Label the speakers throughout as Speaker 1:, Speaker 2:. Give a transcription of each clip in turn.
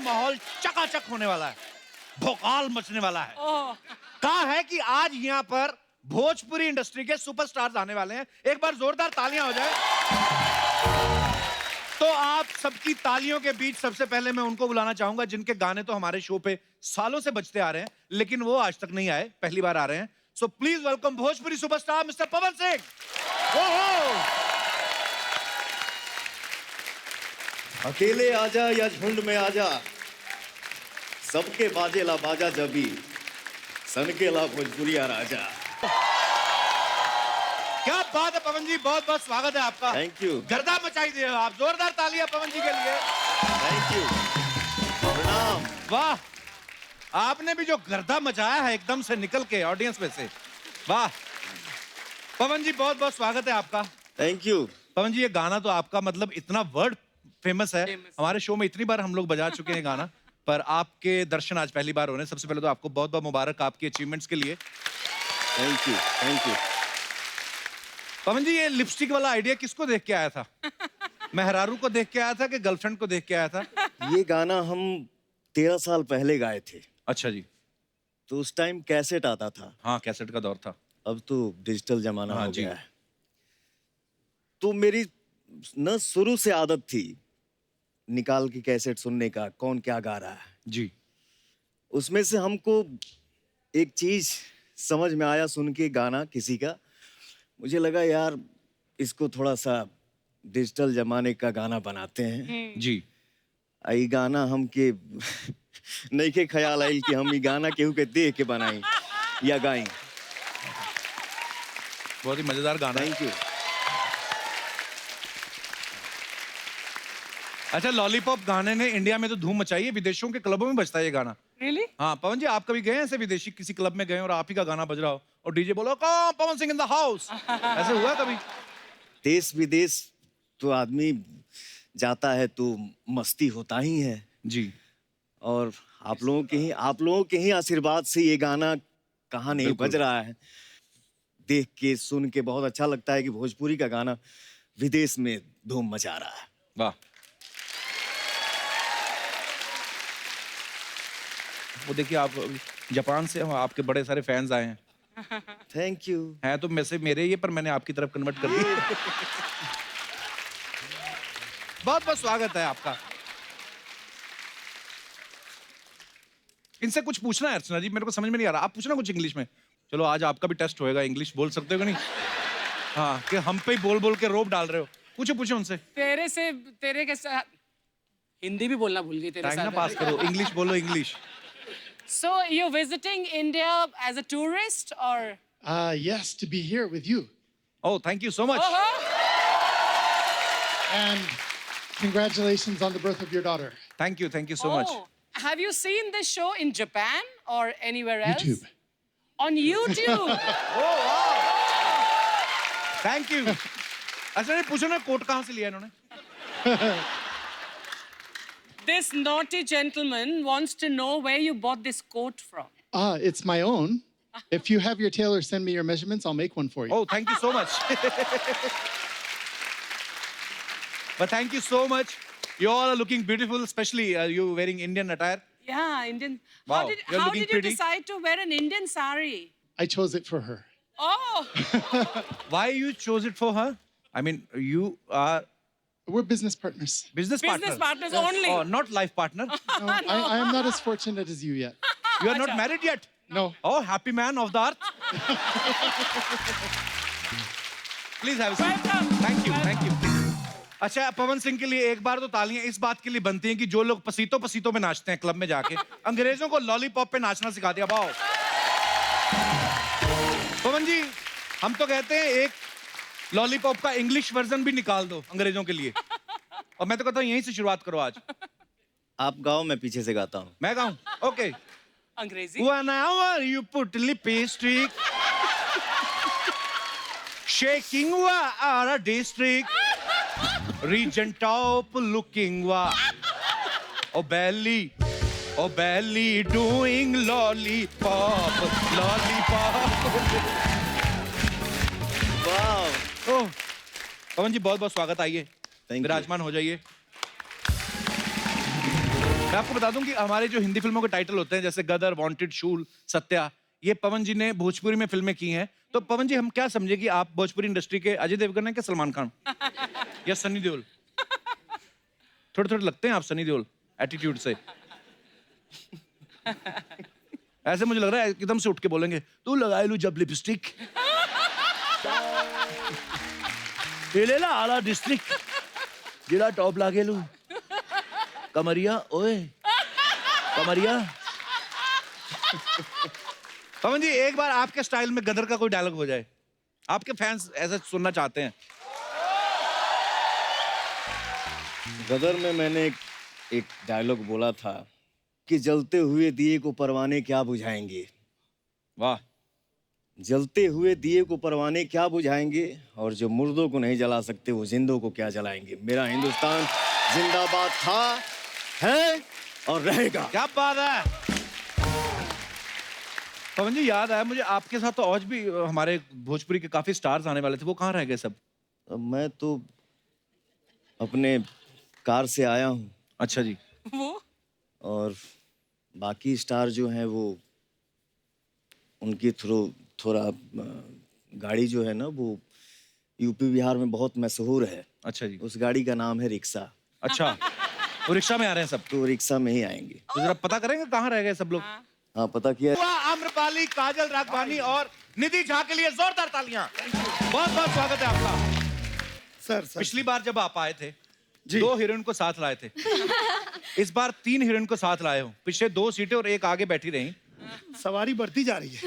Speaker 1: माहौल चकाचक होने वाला है, भोकाल मचने वाला है। कहा है कि आज यहाँ पर भोजपुरी इंडस्ट्री के सुपरस्टार्स आने वाले हैं। एक बार जोरदार तालियां हो जाए। तो आप सबकी तालियों के बीच सबसे पहले मैं उनको बुलाना चाहूंगा जिनके गाने तो हमारे शो पे सालों से बजते आ रहे हैं, लेकिन वो आज तक नहीं आए, पहली बार आ रहे हैं। So please welcome Bhojpuri superstar mister Pawan Singh.
Speaker 2: अकेले आजा या झुंड में आजा, सबके बाजेला बाजा जबी, सनकेला भोजपुरिया राजा।
Speaker 1: क्या बात है पवन जी, बहुत बहुत स्वागत है आपका।
Speaker 2: Thank you.
Speaker 1: गर्दा मचाई दिए आप, जोरदार तालियां पवन जी के लिए।
Speaker 2: थैंक यू, प्रणाम।
Speaker 1: वाह, आपने भी जो गर्दा मचाया है एकदम से निकल के ऑडियंस में से, वाह। पवन जी बहुत बहुत स्वागत है आपका।
Speaker 2: Thank you.
Speaker 1: पवन जी ये गाना तो आपका मतलब इतना वर्ल्ड फेमस है, हमारे शो में इतनी बार हम लोग बजा चुके हैं गाना, पर आपके दर्शन आज पहली बार हो रहे हैं। सबसे पहले तो आपको बहुत बहुत मुबारक आपकी अचीवमेंट्स के लिए।
Speaker 2: Thank you, thank you.
Speaker 1: Pawan ji ये लिपस्टिक वाला आइडिया किसको देख के आया था? मेहरारू को देख के आया था कि गर्लफ्रेंड को देख के आया था?
Speaker 2: ये गाना हम 13 साल पहले गाए थे।
Speaker 1: अच्छा जी।
Speaker 2: तो उस टाइम कैसेट आता था।
Speaker 1: हाँ, कैसेट का दौर था।
Speaker 2: अब तो डिजिटल जमाना
Speaker 1: हाँ
Speaker 2: हो
Speaker 1: जी।
Speaker 2: गया है। तो मेरी न शुरू से आदत थी निकाल के कैसेट सुनने का, कौन क्या गा रहा है
Speaker 1: जी।
Speaker 2: उसमें से हमको एक चीज समझ में आया सुन के गाना किसी का। मुझे लगा यार इसको थोड़ा सा डिजिटल जमाने का गाना बनाते हैं।
Speaker 1: जी।
Speaker 2: ई गाना हम के नहीं के ख्याल आइल कि हम ई गाना केहू के देख के बनाई या गाई।
Speaker 1: बहुत ही मजेदार गाना है।
Speaker 2: Thank you.
Speaker 1: अच्छा, लॉलीपॉप गाने ने इंडिया में तो धूम मचाई है, विदेशों के क्लबों में बजता है ये गाना।
Speaker 3: Really?
Speaker 1: हाँ पवन जी, आप कभी गए हैं ऐसे विदेशी किसी क्लब में गए और आप ही का गाना बज रहा हो और डीजे बोलो कौन Pawan Singh in the house, ऐसे हुआ कभी?
Speaker 2: देश विदेश तो आदमी जाता है तो मस्ती होता ही है
Speaker 1: जी।
Speaker 2: और आप लोगों के ही आशीर्वाद से ये गाना कहाँ नहीं बज रहा है। देख के सुन के बहुत अच्छा लगता है कि भोजपुरी का गाना विदेश में धूम मचा रहा है।
Speaker 1: वाह। वो देखिए आप जापान से आपके बड़े सारे फैंस आए हैं।
Speaker 2: Thank you.
Speaker 1: हैं तो में से मेरे ये, पर मैंने आपकी तरफ कन्वर्ट कर दिया। बहुत बहुत स्वागत है आपका। इनसे कुछ पूछना है अर्चना जी, मेरे को समझ में नहीं आ रहा, आप पूछना कुछ इंग्लिश में। चलो आज आपका भी टेस्ट होएगा, इंग्लिश बोल सकते हो कि नहीं? हाँ, कि हम पे ही बोल बोल के रोब डाल रहे हो। पूछो पूछो उनसे।
Speaker 3: तेरे के साथ हिंदी भी बोलना भूल गई तेरे
Speaker 1: टाइम ना
Speaker 3: साथ।
Speaker 1: पास करो, इंग्लिश बोलो English.
Speaker 3: So you're visiting India as a tourist or?
Speaker 4: Yes, to be here with you.
Speaker 1: Oh, thank you so much.
Speaker 4: And congratulations on the birth of your daughter.
Speaker 1: Thank you so much.
Speaker 3: Have you seen this show in Japan or anywhere else?
Speaker 4: YouTube.
Speaker 3: On YouTube.
Speaker 1: Thank you. अच्छा ये पूछो ना coat कहाँ से लिया इन्होंने?
Speaker 3: This naughty gentleman wants to know where you bought this coat from.
Speaker 4: It's my own. If you have your tailor send me your measurements, I'll make one for you.
Speaker 1: Oh, thank you so much. But thank you so much. You all are looking beautiful, especially you wearing Indian attire.
Speaker 3: Yeah, Indian.
Speaker 1: Wow,
Speaker 3: How
Speaker 1: you're
Speaker 3: how
Speaker 1: looking
Speaker 3: did you
Speaker 1: pretty.
Speaker 3: decide to wear an Indian sari?
Speaker 4: I chose it for her.
Speaker 3: Oh,
Speaker 1: Why you chose it for her? I mean, you are
Speaker 4: We're business partners.
Speaker 1: business
Speaker 3: business partners only.
Speaker 1: Oh, not life partner.
Speaker 4: No, I am not as fortunate as you yet.
Speaker 1: You are not married yet.
Speaker 4: No.
Speaker 1: Oh, happy man of the earth. Please have a seat.
Speaker 3: Welcome.
Speaker 1: Thank you. अच्छा, पवन सिंह के लिए एक बार तो तालियां इस बात के लिए बनती हैं कि जो लोग पसीतों में नाचते हैं क्लब में जाके, अंग्रेजों को लॉलीपॉप पे नाचना सिखा दिया। वाओ। पवन जी, हम तो कहते हैं एक लॉलीपॉप का इंग्लिश वर्जन भी निकाल दो अंग्रेजों के लिए, और मैं तो कहता हूँ यहीं से शुरुआत करो आज।
Speaker 2: आप गाओ, मैं पीछे से गाता हूँ।
Speaker 1: मैं गाऊं? ओके।
Speaker 3: अंग्रेजी।
Speaker 1: Whenever you put lipstick, shaking a district, region top looking oh belly doing lollipop.
Speaker 2: वाह।
Speaker 1: ओह, पवन जी बहुत बहुत स्वागत, आइए
Speaker 2: Thank you.
Speaker 1: विराजमान हो जाइए। मैं आपको बता दूं कि हमारे जो हिंदी फिल्मों के टाइटल होते हैं जैसे गदर, वांटेड, शूल, सत्या, ये पवन जी ने भोजपुरी में फिल्में की हैं। तो पवन जी हम क्या समझे कि आप भोजपुरी इंडस्ट्री के अजय देवगन हैं क्या सलमान खान या सनी देओल? थोड़े थोड़े लगते हैं आप सनी देओल एटीट्यूड से। ऐसे मुझे लग रहा है एकदम से उठ के बोलेंगे तू लगाए लू जब लिपस्टिक ले ला आला डिस्ट्रिक्ट जिला टॉप लागे लू कमरिया ओए कमरिया। पवन जी एक बार आपके स्टाइल में गदर का कोई डायलॉग हो जाए, आपके फैंस ऐसा सुनना चाहते हैं।
Speaker 2: गदर में मैंने एक डायलॉग बोला था कि जलते हुए दिए को परवाने क्या बुझाएंगे।
Speaker 1: वाह।
Speaker 2: जलते हुए दिए को परवाने क्या बुझाएंगे, और जो मुर्दों को नहीं जला सकते वो जिंदों को क्या जलाएंगे। मेरा हिंदुस्तान जिंदाबाद था, है और रहेगा।
Speaker 1: क्या बात है पवन जी। याद आया मुझे आपके साथ तो आज भी हमारे भोजपुरी के काफी स्टार्स आने वाले थे, वो कहाँ रह गए सब?
Speaker 2: मैं तो अपने कार से आया हूँ।
Speaker 1: अच्छा जी।
Speaker 3: वो
Speaker 2: और बाकी स्टार जो हैं वो उनकी थोड़ा गाड़ी जो है ना वो यूपी बिहार में बहुत मशहूर है।
Speaker 1: अच्छा जी।
Speaker 2: उस गाड़ी का नाम है रिक्शा।
Speaker 1: अच्छा वो रिक्शा में आ रहे हैं सब?
Speaker 2: तो रिक्शा में ही आएंगे।
Speaker 1: तो जरा पता करेंगे कहाँ रह गए सब लोग?
Speaker 2: हाँ पता किया।
Speaker 1: आम्रपाली, काजल राघवानी और निधि झा के लिए जोरदार तालियां। बहुत बहुत स्वागत है आपका।
Speaker 5: सर
Speaker 1: पिछली बार जब आप आए थे 2 हीरोइन को साथ लाए थे, इस बार 3 हीरोइन को साथ लाए हो। पीछे 2 सीटें और एक आगे बैठी रही।
Speaker 5: सवारी बढ़ती जा रही है।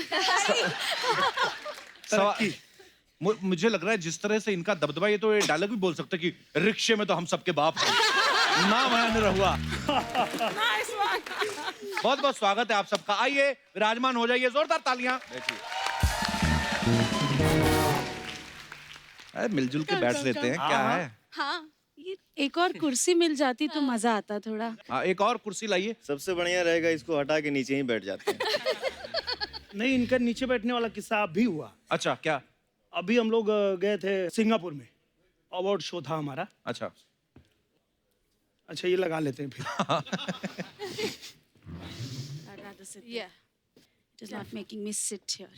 Speaker 1: मुझे लग रहा है जिस तरह से इनका दबदबा, ये तो ये डायलॉग भी बोल सकते कि रिक्शे में तो हम सबके बाप हैं। नाम है निरहुआ। बहुत बहुत स्वागत है आप सबका। आइए विराजमान हो जाइए, जोरदार तालियां। अरे मिलजुल के बैठ लेते हैं, क्या है?
Speaker 6: हाँ, ये एक और कुर्सी मिल जाती तो मजा आता थोड़ा।
Speaker 1: हाँ एक और कुर्सी लाइए।
Speaker 2: सबसे बढ़िया रहेगा इसको हटा के नीचे ही बैठ जाते हैं।
Speaker 5: नहीं, इनका नीचे बैठने वाला किस्सा अब भी हुआ।
Speaker 1: अच्छा क्या?
Speaker 5: अभी हम लोग गए थे सिंगापुर में, अवार्ड शो था हमारा।
Speaker 1: अच्छा
Speaker 5: अच्छा ये लगा लेते हैं फिर।
Speaker 6: I'd rather sit there. It is not making me sit here.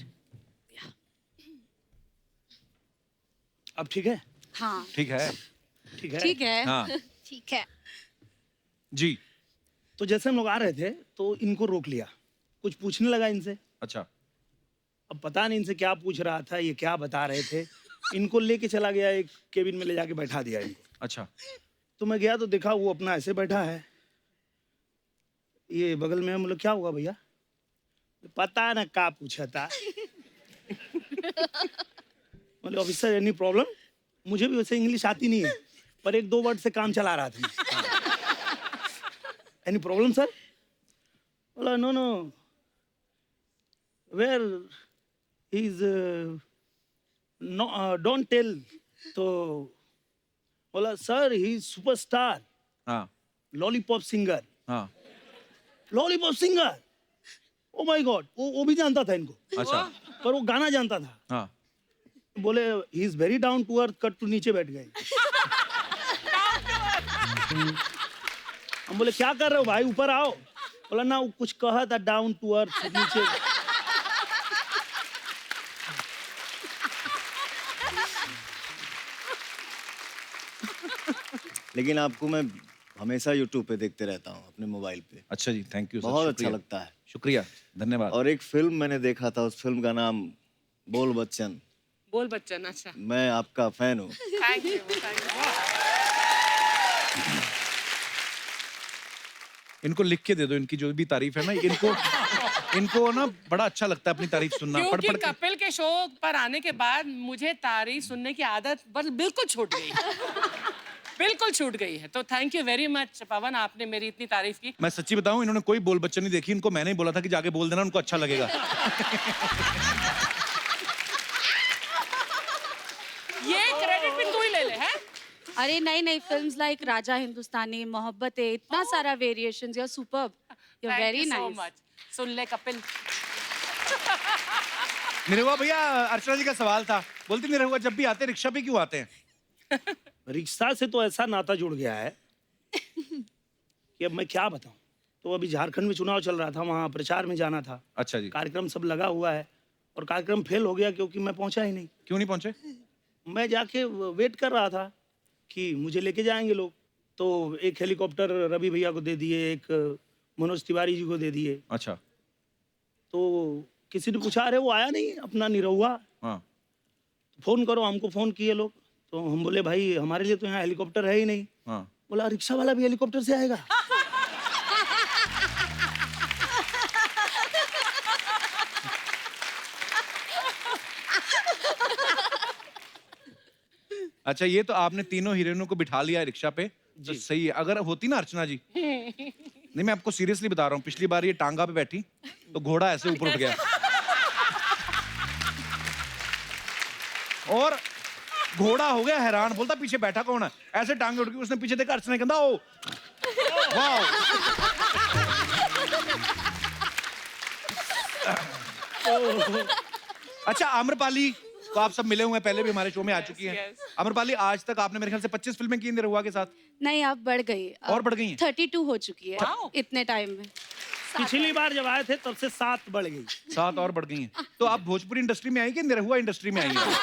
Speaker 5: अब ठीक है?
Speaker 6: हाँ,
Speaker 1: ठीक है।
Speaker 5: ठीक है।
Speaker 6: ठीक है।
Speaker 1: हाँ
Speaker 6: ठीक है।
Speaker 1: जी।
Speaker 5: तो जैसे हम लोग आ रहे थे तो इनको रोक लिया, कुछ पूछने लगा इनसे।
Speaker 1: अच्छा।
Speaker 5: अब पता नहीं इनसे क्या पूछ रहा था, ये क्या बता रहे थे। इनको लेके चला गया, एक केबिन में ले जाके बैठा दिया इनको।
Speaker 1: अच्छा।
Speaker 5: तो मैं गया तो देखा वो अपना ऐसे बैठा है, ये बगल में। हम लोग क्या हुआ भैया? पता ना क्या पूछा था। बोले ऑफिसर एनी प्रॉब्लम? मुझे भी वैसे इंग्लिश आती नहीं है पर 1-2 वर्ड से काम चला रहा था। Any problem sir? बोला no no, where is no, don't tell. तो बोला सर ही इज सुपरस्टार,
Speaker 1: हाँ
Speaker 5: लॉलीपॉप सिंगर।
Speaker 1: हाँ।
Speaker 5: Lollipop singer, oh my god, वो भी जानता था इनको।
Speaker 1: अच्छा।
Speaker 5: पर वो गाना जानता था।
Speaker 1: हाँ।
Speaker 5: बोले he is very down to earth, cut to नीचे बैठ गए। हम बोले क्या कर रहे हो भाई, ऊपर आओ। बोला ना वो कुछ कहा था डाउन टू अर्थ, नीचे।
Speaker 2: लेकिन आपको मैं हमेशा यूट्यूब पे देखते रहता हूँ अपने मोबाइल पे।
Speaker 1: अच्छा जी, थैंक यू।
Speaker 2: बहुत अच्छा लगता है।
Speaker 1: शुक्रिया, धन्यवाद।
Speaker 2: और एक फिल्म मैंने देखा था, उस फिल्म का नाम बोल बच्चन।
Speaker 3: बोल बच्चन। अच्छा
Speaker 2: मैं आपका फैन हूँ।
Speaker 3: Thank you.
Speaker 1: इनको लिख के दे दो, इनकी जो भी तारीफ है ना, इनको ना बड़ा अच्छा लगता है अपनी तारीफ सुनना। पढ़
Speaker 3: क्योंकि
Speaker 1: पढ़ के।
Speaker 3: कपिल के शो पर आने के बाद मुझे तारीफ सुनने की आदत बिल्कुल छूट गई। बिल्कुल छूट गई है। तो थैंक यू वेरी मच पवन, आपने मेरी इतनी तारीफ की।
Speaker 1: मैं सच्ची बताऊं, इन्होंने कोई बोल बच्चन नहीं देखी। इनको मैंने ही बोला था कि जाके बोल देना, उनको अच्छा लगेगा।
Speaker 3: ये क्रेडिट भी तू ही ले ले, है?
Speaker 6: अरे नहीं नहीं, फिल्म्स लाइक राजा हिंदुस्तानी, मोहब्बत है, इतना सारा variations, you are superb, you are very
Speaker 3: so
Speaker 6: nice.
Speaker 3: Much. सुन ले कपिल।
Speaker 1: निरहुआ भैया, अर्चना जी का सवाल था। बोलती निरहुआ जब भी आते रिक्शा पे क्यों आते हैं?
Speaker 5: रिक्शा से तो ऐसा नाता जुड़ गया है कि अब मैं क्या बताऊं। तो अभी झारखंड में चुनाव चल रहा था, वहाँ प्रचार में जाना था।
Speaker 1: अच्छा जी,
Speaker 5: कार्यक्रम सब लगा हुआ है और कार्यक्रम फेल हो गया क्योंकि मैं पहुंचा ही नहीं।
Speaker 1: क्यों नहीं पहुंचे?
Speaker 5: मैं जाके वेट कर रहा था कि मुझे लेके जाएंगे लोग। तो एक हेलीकॉप्टर रवि भैया को दे दिए, एक मनोज तिवारी जी को दे दिए।
Speaker 1: अच्छा,
Speaker 5: तो किसी ने पूछा, अरे वो आया नहीं अपना निरहुआ,
Speaker 1: हाँ,
Speaker 5: फोन करो। हमको फोन किए लोग, तो हम बोले भाई हमारे लिए तो यहाँ हेलीकॉप्टर है ही नहीं।
Speaker 1: हाँ।
Speaker 5: बोला रिक्शा वाला भी हेलीकॉप्टर से आएगा?
Speaker 1: अच्छा, ये तो आपने तीनों हीरोइनों को बिठा लिया है रिक्शा पे, तो सही है। अगर होती ना अर्चना जी, नहीं मैं आपको सीरियसली बता रहा हूँ, पिछली बार ये टांगा पे बैठी तो घोड़ा ऐसे ऊपर उठ गया और घोड़ा हो गया हैरान, बोलता पीछे बैठा कौन है, ऐसे टांगे उठ गई। उसने पीछे देखा, अर्चना कहता ओ वाओ। अच्छा, आम्रपाली तो आप सब मिले हुए हैं, पहले भी हमारे शो में आ चुकी हैं।
Speaker 3: yes.
Speaker 1: आम्रपाली, आज तक आपने मेरे ख्याल से 25 फिल्में की निरहुआ के साथ।
Speaker 6: नहीं, अब बढ़ गई।
Speaker 1: और बढ़ गई हैं?
Speaker 6: 32 हो चुकी है
Speaker 3: Wow.
Speaker 6: इतने टाइम में।
Speaker 5: पिछली बार जब आए थे तब से 7 बढ़ गई।
Speaker 1: 7 और बढ़ गई हैं। तो आप भोजपुरी इंडस्ट्री में आई कि निरहुआ इंडस्ट्री में आई हैं?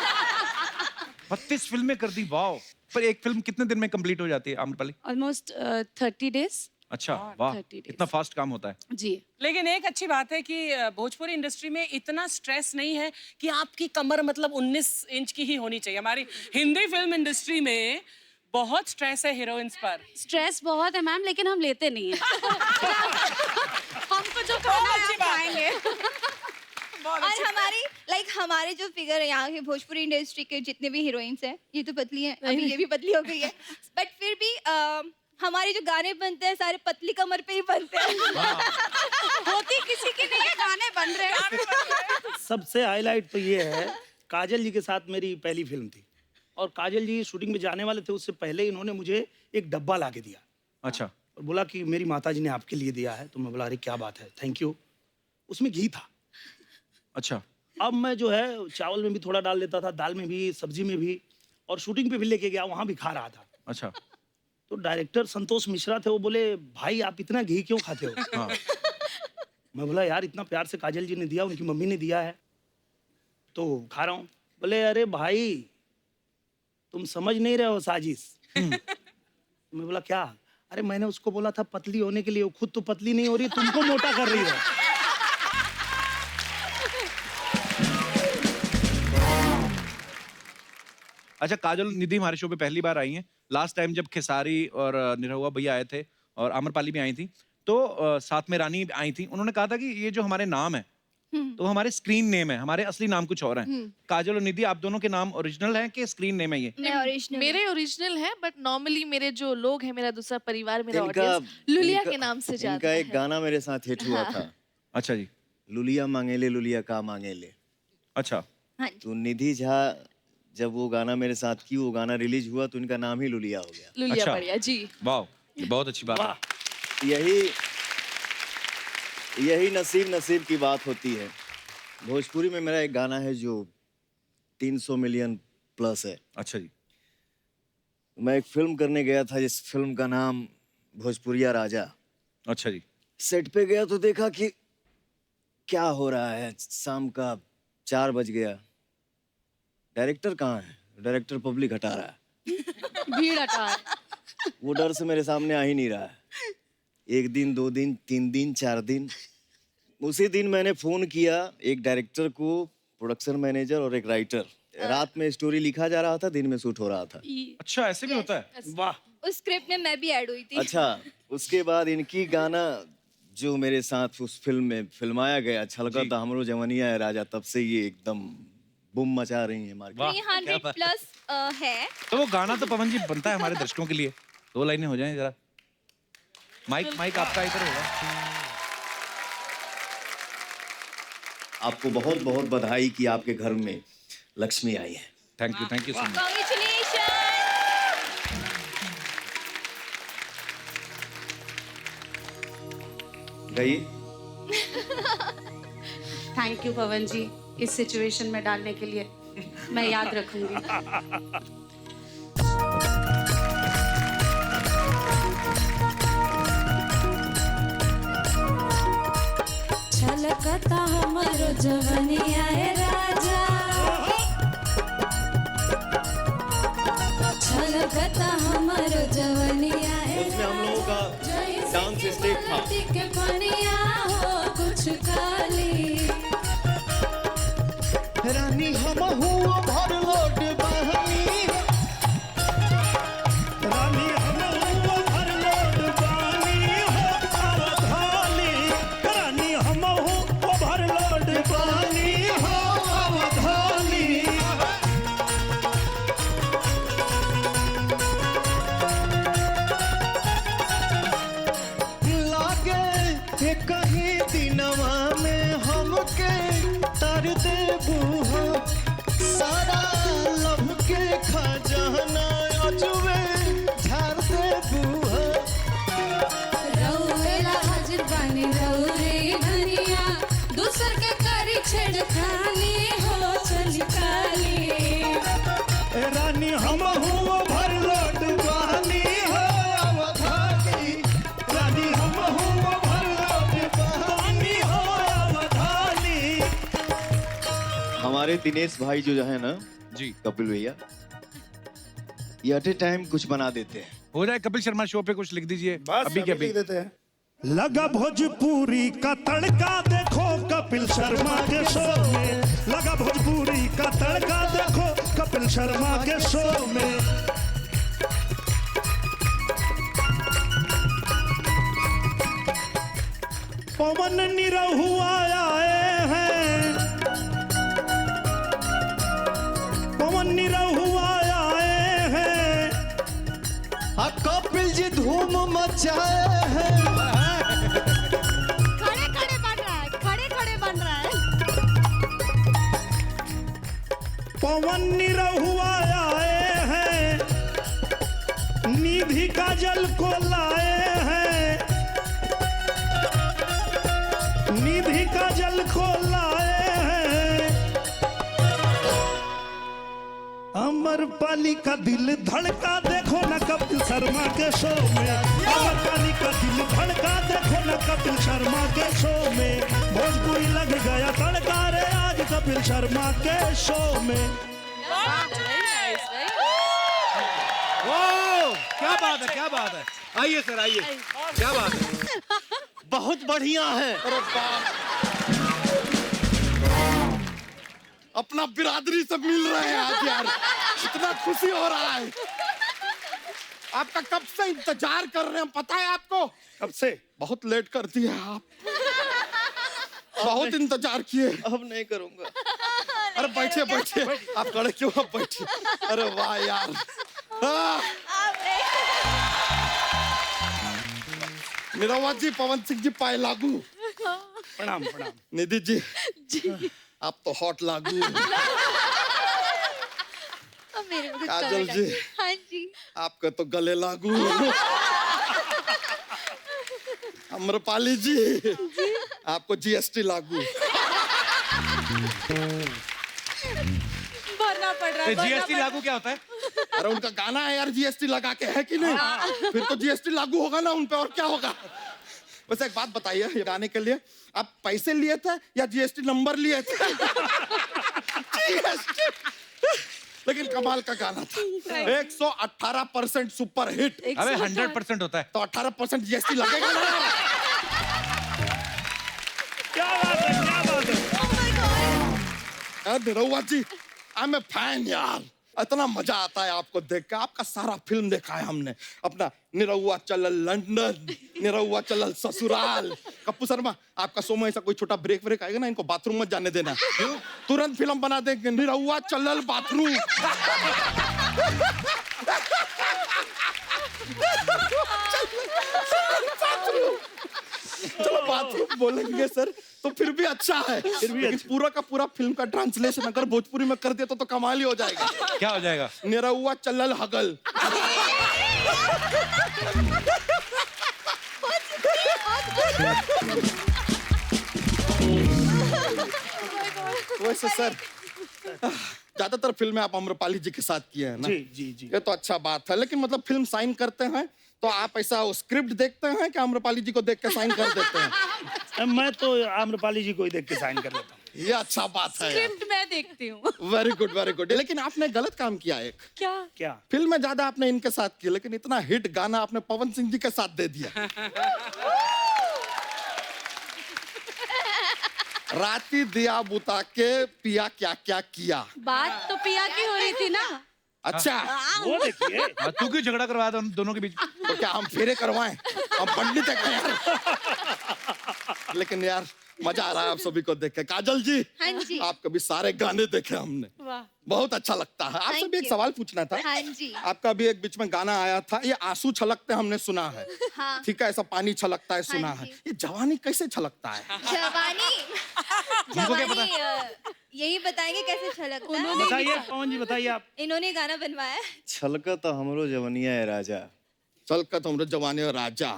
Speaker 1: 32 फिल्में कर दी, वाओ। पर एक फिल्म कितने दिन में कंप्लीट हो जाती है आम्रपाली?
Speaker 6: Almost 30 days.
Speaker 1: अच्छा, वाह,
Speaker 6: 30 days.
Speaker 1: इतना फास्ट काम होता है।
Speaker 6: जी।
Speaker 3: लेकिन एक अच्छी बात है कि भोजपुरी इंडस्ट्री में इतना स्ट्रेस नहीं है कि आपकी कमर मतलब 19 इंच की ही होनी चाहिए। हमारी हिंदी फिल्म इंडस्ट्री में बहुत स्ट्रेस है हीरोइंस पर।
Speaker 6: स्ट्रेस बहुत है मैम, लेकिन हम लेते नहीं हैं। हमको जो खाना है
Speaker 3: अच्छी
Speaker 6: हम
Speaker 3: बात है।
Speaker 6: खाएंगे।
Speaker 3: बहुत
Speaker 7: और
Speaker 3: अच्छी
Speaker 7: हमारी हमारे जो फिगर है यहाँ के भोजपुरी इंडस्ट्री के जितने भी हीरोइंस हैं, ये तो पतली हैं, अभी ये भी पतली हो गई है, बट फिर भी हमारे जो गाने बनते हैं सारे पतली कमर पे ही बनते हैं।
Speaker 6: होती किसी की नहीं है, गाने बन रहे हैं।
Speaker 5: सबसे हाईलाइट तो ये है, काजल जी के साथ मेरी पहली फिल्म थी और काजल जी शूटिंग में जाने वाले थे, उससे पहले इन्होंने मुझे एक डब्बा ला के दिया
Speaker 1: अच्छा,
Speaker 5: और बोला कि मेरी माता जी ने आपके लिए दिया है। तो मैं बोला अरे क्या बात है, थैंक यू। उसमें घी था।
Speaker 1: अच्छा,
Speaker 5: अब मैं जो है चावल में भी थोड़ा डाल देता था, दाल में भी, सब्जी में भी, और शूटिंग पे भी लेके गया, वहाँ भी खा रहा था।
Speaker 1: अच्छा,
Speaker 5: तो डायरेक्टर संतोष मिश्रा थे, वो बोले भाई आप इतना घी क्यों खाते हो?
Speaker 1: हाँ,
Speaker 5: मैं बोला यार इतना प्यार से काजल जी ने दिया, उनकी मम्मी ने दिया है तो खा रहा हूँ। बोले अरे भाई तुम समझ नहीं रहे हो साजिश। मैं बोला क्या? अरे मैंने उसको बोला था पतली होने के लिए, वो खुद तो पतली नहीं हो रही, तुमको मोटा कर रही है।
Speaker 1: अच्छा, काजल निधि हमारे शो पे पहली बार आई हैं। लास्ट टाइम जब खेसारी और निरहुआ भैया आए थे और आम्रपाली भी आई थी, तो साथ में रानी आई थी। उन्होंने कहा था कि ये जो हमारे नाम है तो हमारे स्क्रीन नेम है, हमारे असली नाम कुछ और हैं। काजल और निधि, आप दोनों के नाम ओरिजिनल हैं कि स्क्रीन नेम है ये?
Speaker 7: मैं ओरिजिनल
Speaker 8: मेरे ओरिजिनल है, बट नॉर्मली मेरे जो लोग हैं, मेरा दूसरा परिवार, मेरा
Speaker 2: इनका
Speaker 8: ऑडियंस लुलिया
Speaker 2: इनका-
Speaker 8: के नाम से
Speaker 2: इनका
Speaker 8: जाता
Speaker 2: एक
Speaker 8: है।
Speaker 2: गाना मेरे साथ हिट हुआ था,
Speaker 1: अच्छा जी,
Speaker 2: लुलिया मांगेले लुलिया का मांगेले।
Speaker 1: अच्छा,
Speaker 7: हाँ जी।
Speaker 2: तो निधि झा जब वो गाना मेरे साथ की, वो गाना रिलीज हुआ तो उनका नाम ही लुलिया हो गया।
Speaker 8: लुलिया
Speaker 1: अच्छा।
Speaker 8: बढ़िया जी।
Speaker 1: वाह, ये बहुत अच्छी बात है।
Speaker 5: वाह,
Speaker 2: यही नसीब की बात होती है। भोजपुरी में मेरा एक गाना है जो 300 मिलियन प्लस है।
Speaker 1: अच्छा जी,
Speaker 2: मैं एक फिल्म करने गया था, जिस फिल्म का नाम भोजपुरिया राजा।
Speaker 1: अच्छा जी,
Speaker 2: सेट पे गया तो देखा कि क्या हो रहा है, शाम का 4 बज गया, डायरेक्टर कहाँ है? डायरेक्टर पब्लिक हटा रहा है,
Speaker 6: भीड़ हटा है।
Speaker 2: वो डर से मेरे सामने आ ही नहीं रहा है। 1 दिन 2 दिन 3 दिन 4 दिन, उसी दिन मैंने फोन किया एक डायरेक्टर को, प्रोडक्शन मैनेजर और एक राइटर। रात में स्टोरी लिखा जा रहा था, दिन में शूट हो रहा था।
Speaker 1: अच्छा, ऐसे भी होता है?
Speaker 5: वाह।
Speaker 7: उस स्क्रिप्ट में मैं भी ऐड हुई थी।
Speaker 2: अच्छा, उसके बाद इनकी गाना जो मेरे साथ उस फिल्म में फिल्माया गया, छलका था हमरो जवनिया है राजा, तब से ये एकदम बूम मचा रही है मार्केट।
Speaker 7: 300 प्लस है।
Speaker 1: तो वो गाना तो पवन जी बनता है हमारे दर्शकों के लिए। 2 लाइनें हो जाएं जरा। माइक आपका इधर होगा।
Speaker 2: आपको बहुत बहुत बधाई कि आपके घर में लक्ष्मी आई है।
Speaker 1: Thank you so much.
Speaker 7: Congratulation.
Speaker 2: गई
Speaker 6: थैंक यू पवन जी, इस सिचुएशन में डालने के लिए। मैं याद रखूंगी। छलकता हमरो जवनिया ए राजा छलकता हमरो जवनिया ए
Speaker 2: उसमें हम लोगों का डांस स्टेप था।
Speaker 6: के पनिया हो कुछ काली
Speaker 4: रानी हम हुआ भर लोट बहनी
Speaker 5: रानी हम हुआ भर लोट बानी हो अवधानी रानी हम हुआ भर लोट बानी हो अवधानी
Speaker 4: लागे के कहीं दिनवा में हमके तर दे बूहा सारा लभ के खजाना अजुबे झाड़ दे बूहा
Speaker 6: रउएला हाजिर बानी रउरे धनिया दूसर के करी छेड़खानी हो चली काली
Speaker 5: रानी हम हुआ भर लोट बानी हो अवधानी रानी हम हुआ भर लोट बानी हो अवधानी
Speaker 2: हमारे दिनेश भाई जो है ना
Speaker 1: जी
Speaker 2: कपिल भैया, ये एट ए टाइम कुछ बना देते हैं।
Speaker 1: हो जाए कपिल शर्मा शो पे कुछ लिख दीजिए अभी के अभी।
Speaker 5: देते हैं। लगा भोजपुरी का तड़का देखो कपिल शर्मा के शो में लगा भोजपुरी का तड़का देखो कपिल शर्मा के शो में पवन निरहुआ आए हैं पवन निरहुआ आए हैं
Speaker 4: कपिल जी धूम मचाए हैं
Speaker 6: खड़े खड़े बन रहा है खड़े खड़े बन रहा है
Speaker 5: पवन निरहुआ आए हैं निधि का जल को लाए हैं निधि का जल को लाए हैं अमरपाली का दिल धड़का देखो न कपिल शर्मा के शो में अमरपाली का दिल धड़का देखो न कपिल शर्मा के शो में भोजपुरी लग गया तड़का रे आज कपिल शर्मा के शो में
Speaker 1: वाह, क्या बात है, क्या बात है। आइए सर, आइए। क्या बात है।
Speaker 2: बहुत बढ़िया है।
Speaker 9: अपना बिरादरी से मिल रहे हैं आज यार, इतना खुशी हो रहा है। आपका कब से इंतजार कर रहे हैं, पता है आपको?
Speaker 5: कब से?
Speaker 9: बहुत लेट कर दिया आप, बहुत इंतजार किए।
Speaker 2: अब नहीं करूंगा।
Speaker 9: अरे बैठिए बैठिए, आप खड़े क्यों, आप बैठिए। अरे वाह यार, निरहुआ जी, पवन सिंह जी, पाए लागू।
Speaker 5: प्रणाम प्रणाम।
Speaker 9: निधि जी, आप तो हॉट लागू। काजल जी,
Speaker 7: हाँ जी,
Speaker 9: आपके तो गले लागू। अम्रपाली जी, आपको जीएसटी लागू।
Speaker 6: भरना पड़ रहा है
Speaker 1: जीएसटी लागू क्या होता है?
Speaker 9: अरे उनका गाना है यार, जीएसटी लगा के, है कि नहीं? फिर तो जीएसटी लागू होगा ना उन पे, और क्या होगा। वैसे एक बात बताइए, ये गाने के लिए आप पैसे लिए थे या जीएसटी नंबर लिए थे? जीएसटी, लेकिन कमाल का गाना था। 118% सुपर हिट।
Speaker 1: अबे 100% होता है।
Speaker 9: तो 18% जीएसटी लगेगा ना यार।
Speaker 5: क्या बात है, क्या बात है।
Speaker 9: यार निरहुआ जी, आई एम ए फैन यार। इतना मजा आता है आपको देख के। आपका सारा फिल्म देखा है हमने, अपना निरहुआ चलल लंदन, निरहुआ चलल ससुराल। कप्पू शर्मा, आपका शो में ऐसा कोई छोटा ब्रेक व्रेक आएगा ना, इनको बाथरूम मत जाने देना। तुरंत फिल्म बना देंगे, निरहुआ चलल बाथरूम। चलो बाथरूम बोलेंगे सर, तो फिर भी अच्छा है। लेकिन पूरा का पूरा फिल्म का ट्रांसलेशन अगर भोजपुरी में कर दिया तो कमाल ही हो जाएगा।
Speaker 1: क्या हो जाएगा?
Speaker 9: निरहुआ चलल हगल। वैसे सर, ज्यादातर फिल्में आप अम्रपाली जी के साथ किए हैं ना?
Speaker 5: जी जी जी।
Speaker 9: ये तो अच्छा बात है, लेकिन मतलब फिल्म साइन करते हैं तो आप ऐसा स्क्रिप्ट देखते हैं कि अम्रपाली जी को देख के साइन कर देते हैं?
Speaker 5: मैं तो आम्रपाली जी को ही देख के साइन कर लेता हूँ।
Speaker 9: ये अच्छा बात है यार।
Speaker 8: स्क्रिप्ट मैं देखती हूँ।
Speaker 9: Very good very good. लेकिन आपने गलत काम किया एक।
Speaker 8: क्या?
Speaker 5: क्या?
Speaker 9: फिल्म में ज्यादा आपने इनके साथ किया, लेकिन इतना हिट गाना आपने पवन सिंह जी के साथ दे दिया। राती दिया बुता के पिया क्या क्या किया।
Speaker 8: बात तो पिया की हो रही थी ना।
Speaker 9: अच्छा,
Speaker 5: वो देखिए।
Speaker 1: तू क्यों झगड़ा करवाया था उन दोनों के बीच?
Speaker 9: तो क्या हम फेरे करवाएं? हम पंडित है क्या यार? लेकिन यार मजा आ रहा है आप सभी को देख के। काजल जी,
Speaker 7: हाँ जी।
Speaker 9: आपके भी सारे गाने देखे हमने,
Speaker 8: वाह।
Speaker 9: बहुत अच्छा लगता है। आपसे
Speaker 7: Thank
Speaker 9: भी एक
Speaker 7: you.
Speaker 9: सवाल पूछना था।
Speaker 7: हाँ जी।
Speaker 9: आपका भी एक बीच में गाना आया था, ये आंसू छलकते हमने सुना है।
Speaker 7: हाँ।
Speaker 9: ठीक है, ऐसा पानी छलकता है सुना
Speaker 7: हाँ
Speaker 9: है।
Speaker 7: जी।
Speaker 9: ये जवानी कैसे छलकता है?
Speaker 7: जवानी
Speaker 1: उनको क्या
Speaker 7: जवानी यही बताएंगे कैसे छलकता है।
Speaker 5: बताइए पवन जी, बताइए आप।
Speaker 7: इन्होंने गाना बनवाया है।
Speaker 2: छलका तो हमरो जवनिया है राजा।
Speaker 9: छलकत हमरे जवानी और राजा।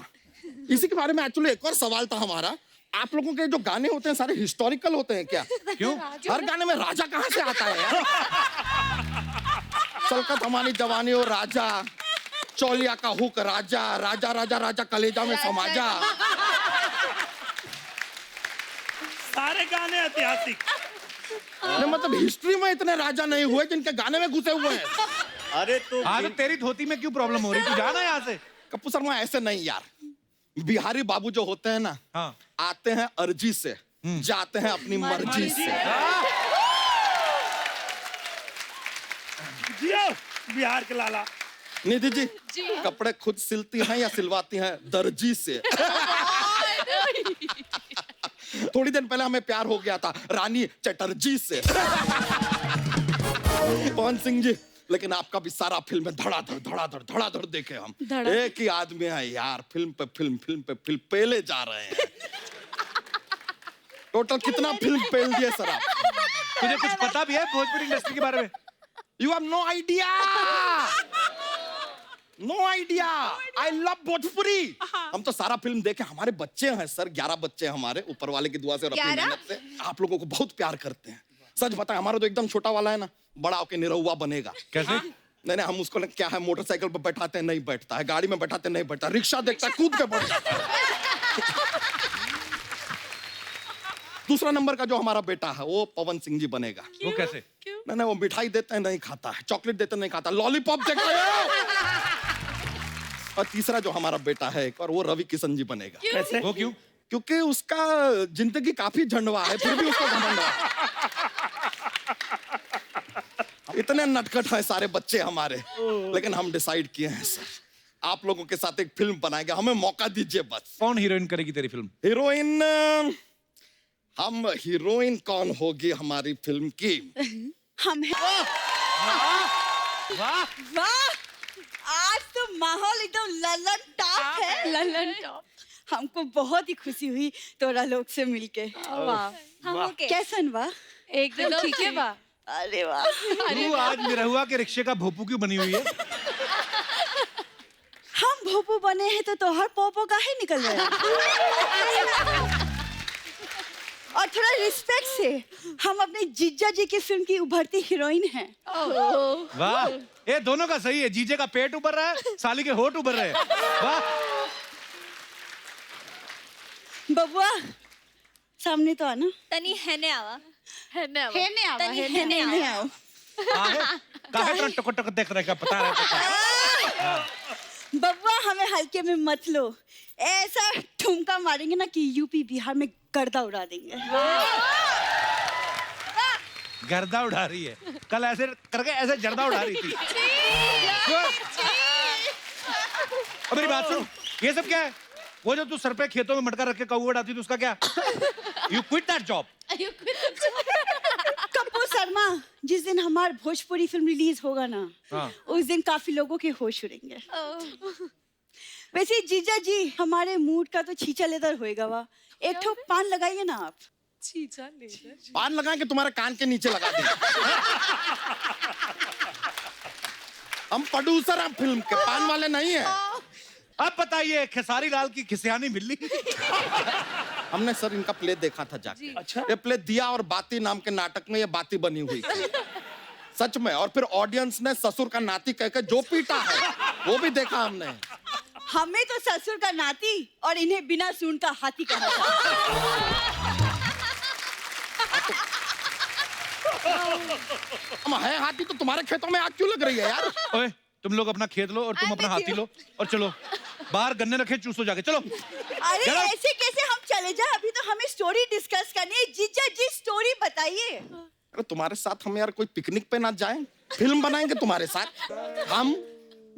Speaker 9: इसी के बारे में एक्चुअली एक और सवाल था हमारा। आप लोगों के जो गाने होते हैं सारे हिस्टोरिकल होते हैं क्या?
Speaker 1: क्यों?
Speaker 9: हर गाने में राजा कहाँ से आता है यार? छलकत हमारी जवानी और राजा, चौलिया का हुक राजा, राजा राजा राजा कलेजा में समाजा।
Speaker 5: सारे गाने ऐतिहासिक।
Speaker 9: नहीं, मतलब हिस्ट्री में इतने राजा नहीं हुए जिनके गाने में घुसे हुए हैं।
Speaker 2: अरे तो
Speaker 1: हाँ तो तेरी धोती में क्यों प्रॉब्लम हो रही? तू जाना यहाँ से।
Speaker 9: कपूर शर्मा ऐसे नहीं यार। बिहारी बाबू जो होते हैं ना,
Speaker 1: हाँ।
Speaker 9: आते हैं अर्जी से, जाते हैं अपनी मर्जी से।
Speaker 5: जियो बिहार के लाला।
Speaker 9: निधि जी, कपड़े खुद सिलती हैं या सिलवाती हैं दर्जी से? थोड़ी देर पहले हमें प्यार हो गया था रानी चटर्जी से। पवन सिंह जी, लेकिन आपका भी सारा फिल्म में धड़ाधड़ देखे हम। एक ही आदमी है यार, फिल्म पे फिल्म पेले जा रहे हैं। टोटल कितना फिल्म पेल दिए सर आप?
Speaker 1: तुझे कुछ पता भी है भोजपुरी इंडस्ट्री के बारे में?
Speaker 9: You have no idea. No idea. I love Bhojpuri. हम तो सारा फिल्म देखे, हमारे बच्चे हैं सर, 11 बच्चे हैं हमारे, ऊपर वाले की दुआ से और अपनी
Speaker 7: 11?
Speaker 9: मेहनत से। आप लोगों को बहुत प्यार करते हैं। सच बताएं, हमारा तो एकदम छोटा वाला है ना, बड़ा होके निरहुआ बनेगा।
Speaker 1: कैसे?
Speaker 9: नहीं हम उसको क्या है, मोटरसाइकिल पर बैठाते हैं नहीं बैठता है, गाड़ी में बैठाते नहीं बैठता, रिक्शा देखता है कूद के बैठ जाता है। दूसरा नंबर का जो हमारा बेटा है वो पवन सिंह जी बनेगा।
Speaker 1: वो कैसे?
Speaker 9: नहीं वो मिठाई देते हैं नहीं खाता है, चॉकलेट देते नहीं खाता, लॉलीपॉप देखते हैं। और तीसरा जो हमारा बेटा है एक और, वो रवि किशन जी बनेगा।
Speaker 5: कैसे?
Speaker 1: वो क्यों?
Speaker 9: क्योंकि उसका जिंदगी काफी झंडवा है, फिर भी उसको घमंड है। इतने नटखट है सारे बच्चे हमारे, लेकिन हम डिसाइड किए हैं सर, आप लोगों के साथ एक फिल्म बनाएंगे, हमें मौका दीजिए बस।
Speaker 1: कौन हीरोइन करेगी तेरी फिल्म?
Speaker 9: हीरोइन, हम हीरोइन कौन होगी हमारी फिल्म की?
Speaker 7: हम
Speaker 1: वाह!
Speaker 7: वाह, आज तो माहौल एकदम ललन टॉप है।
Speaker 8: ललन टॉप।
Speaker 7: हमको बहुत ही खुशी हुई तोरा लोग से मिलके।
Speaker 8: वाह।
Speaker 7: कैसन बा?
Speaker 8: एकदम ठीक है बा।
Speaker 7: अरे वाह।
Speaker 1: तू आज निरहुआ के रिक्शे का भोपू क्यों बनी हुई है?
Speaker 7: हम भोपू बने हैं तो तोहर पोपो काहे निकल रहे हैं? और थोड़ा रिस्पेक्ट से, हम अपने जीजा जी की फिल्म की उभरती हीरोइन हैं।
Speaker 1: वाह! ये दोनों का सही है, जीजे का पेट उभर रहा है, साली के होठ उभर रहे हैं। वाह!
Speaker 7: बबुआ सामने तो आना। तनी हेने आवा।
Speaker 8: हेने आवा।
Speaker 7: तनी हेने आओ।
Speaker 1: काहे टक टक देख रहे का पता रहा?
Speaker 7: बबुआ हमें हल्के में मत लो, ऐसा ठुमका मारेंगे ना कि यूपी बिहार में गर्दा उड़ा देंगे।
Speaker 1: गर्दा उड़ा रही है, कल ऐसे करके ऐसे जर्दा उड़ा रही थी। अब मेरी बात सुन, ये सब क्या है? वो जो तू सर पे खेतों में मटका रख के कौवा उड़ाती थी, उसका क्या? You quit that job.
Speaker 7: Kapoor Sharma, जिस दिन हमारी भोजपुरी फिल्म रिलीज होगा ना,
Speaker 1: हाँ।
Speaker 7: उस दिन काफी लोगों के होश उड़ेंगे। वैसे जीजा जी, हमारे मूड का तो छींचा लेदर होएगा वा। एक ठो पान लगाइए ना आप।
Speaker 8: छींचा लेदर।
Speaker 9: पान लगा के तुम्हारे कान के नीचे लगा दें। हम प्रोड्यूसर हैं फिल्म के, पान वाले नहीं है।
Speaker 1: अब बताइए, खेसारी लाल की खिसियानी मिली?
Speaker 9: हमने सर इनका प्ले देखा था जाके।
Speaker 5: अच्छा।
Speaker 9: ये प्ले दिया और बाती नाम के नाटक में ये बाती बनी हुई थी सच में। और फिर ऑडियंस ने ससुर का नाती कह के जो पीटा है वो भी देखा हमने।
Speaker 10: हमें तो ससुर का नाती और इन्हें बिना सूंड का हाथी कहा था।
Speaker 9: हम है हाथी तो तुम्हारे खेतों में आग क्यों लग रही है यार?
Speaker 1: ओए, तुम लोग अपना खेत लो और तुम अपना हाथी लो और चलो बाहर गन्ने रखे, चूसो जाके, चलो।
Speaker 10: अरे
Speaker 1: चलो।
Speaker 10: ऐसे कैसे हम चले जाए? अभी तो हमें स्टोरी डिस्कस करनी है। जीजा जी स्टोरी बताइए।
Speaker 9: अरे तुम्हारे साथ हम यार कोई पिकनिक पे ना जाएं? फिल्म बनाएंगे तुम्हारे साथ हम।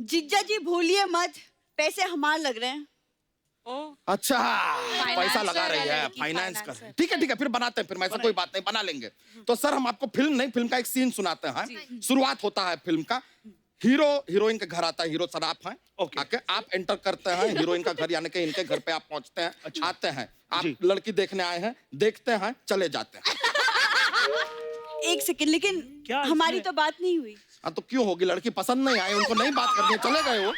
Speaker 10: जीजा जी भूलिए मत, पैसे हमारे लग रहे हैं।
Speaker 9: अच्छा, पैसा लगा रही है, फाइनेंस कर। ठीक है फिर बनाते हैं, फिर ऐसा कोई बात नहीं, बना लेंगे। तो सर हम आपको फिल्म का एक सीन सुनाते हैं। शुरुआत होता है फिल्म का, हीरो हीरोइन के घर आता है, हीरो शराब है। आके आप एंटर करते हैं हीरोइन का घर, यानी कि इनके घर पे आप पहुंचते हैं। आते हैं, आप लड़की देखने आए हैं, देखते हैं, चले जाते हैं।
Speaker 10: एक सेकंड, लेकिन
Speaker 5: क्या
Speaker 10: हमारी तो बात नहीं हुई।
Speaker 9: हाँ तो क्यों होगी? लड़की पसंद नहीं आई, उनको नहीं बात करनी है, चले गए वो।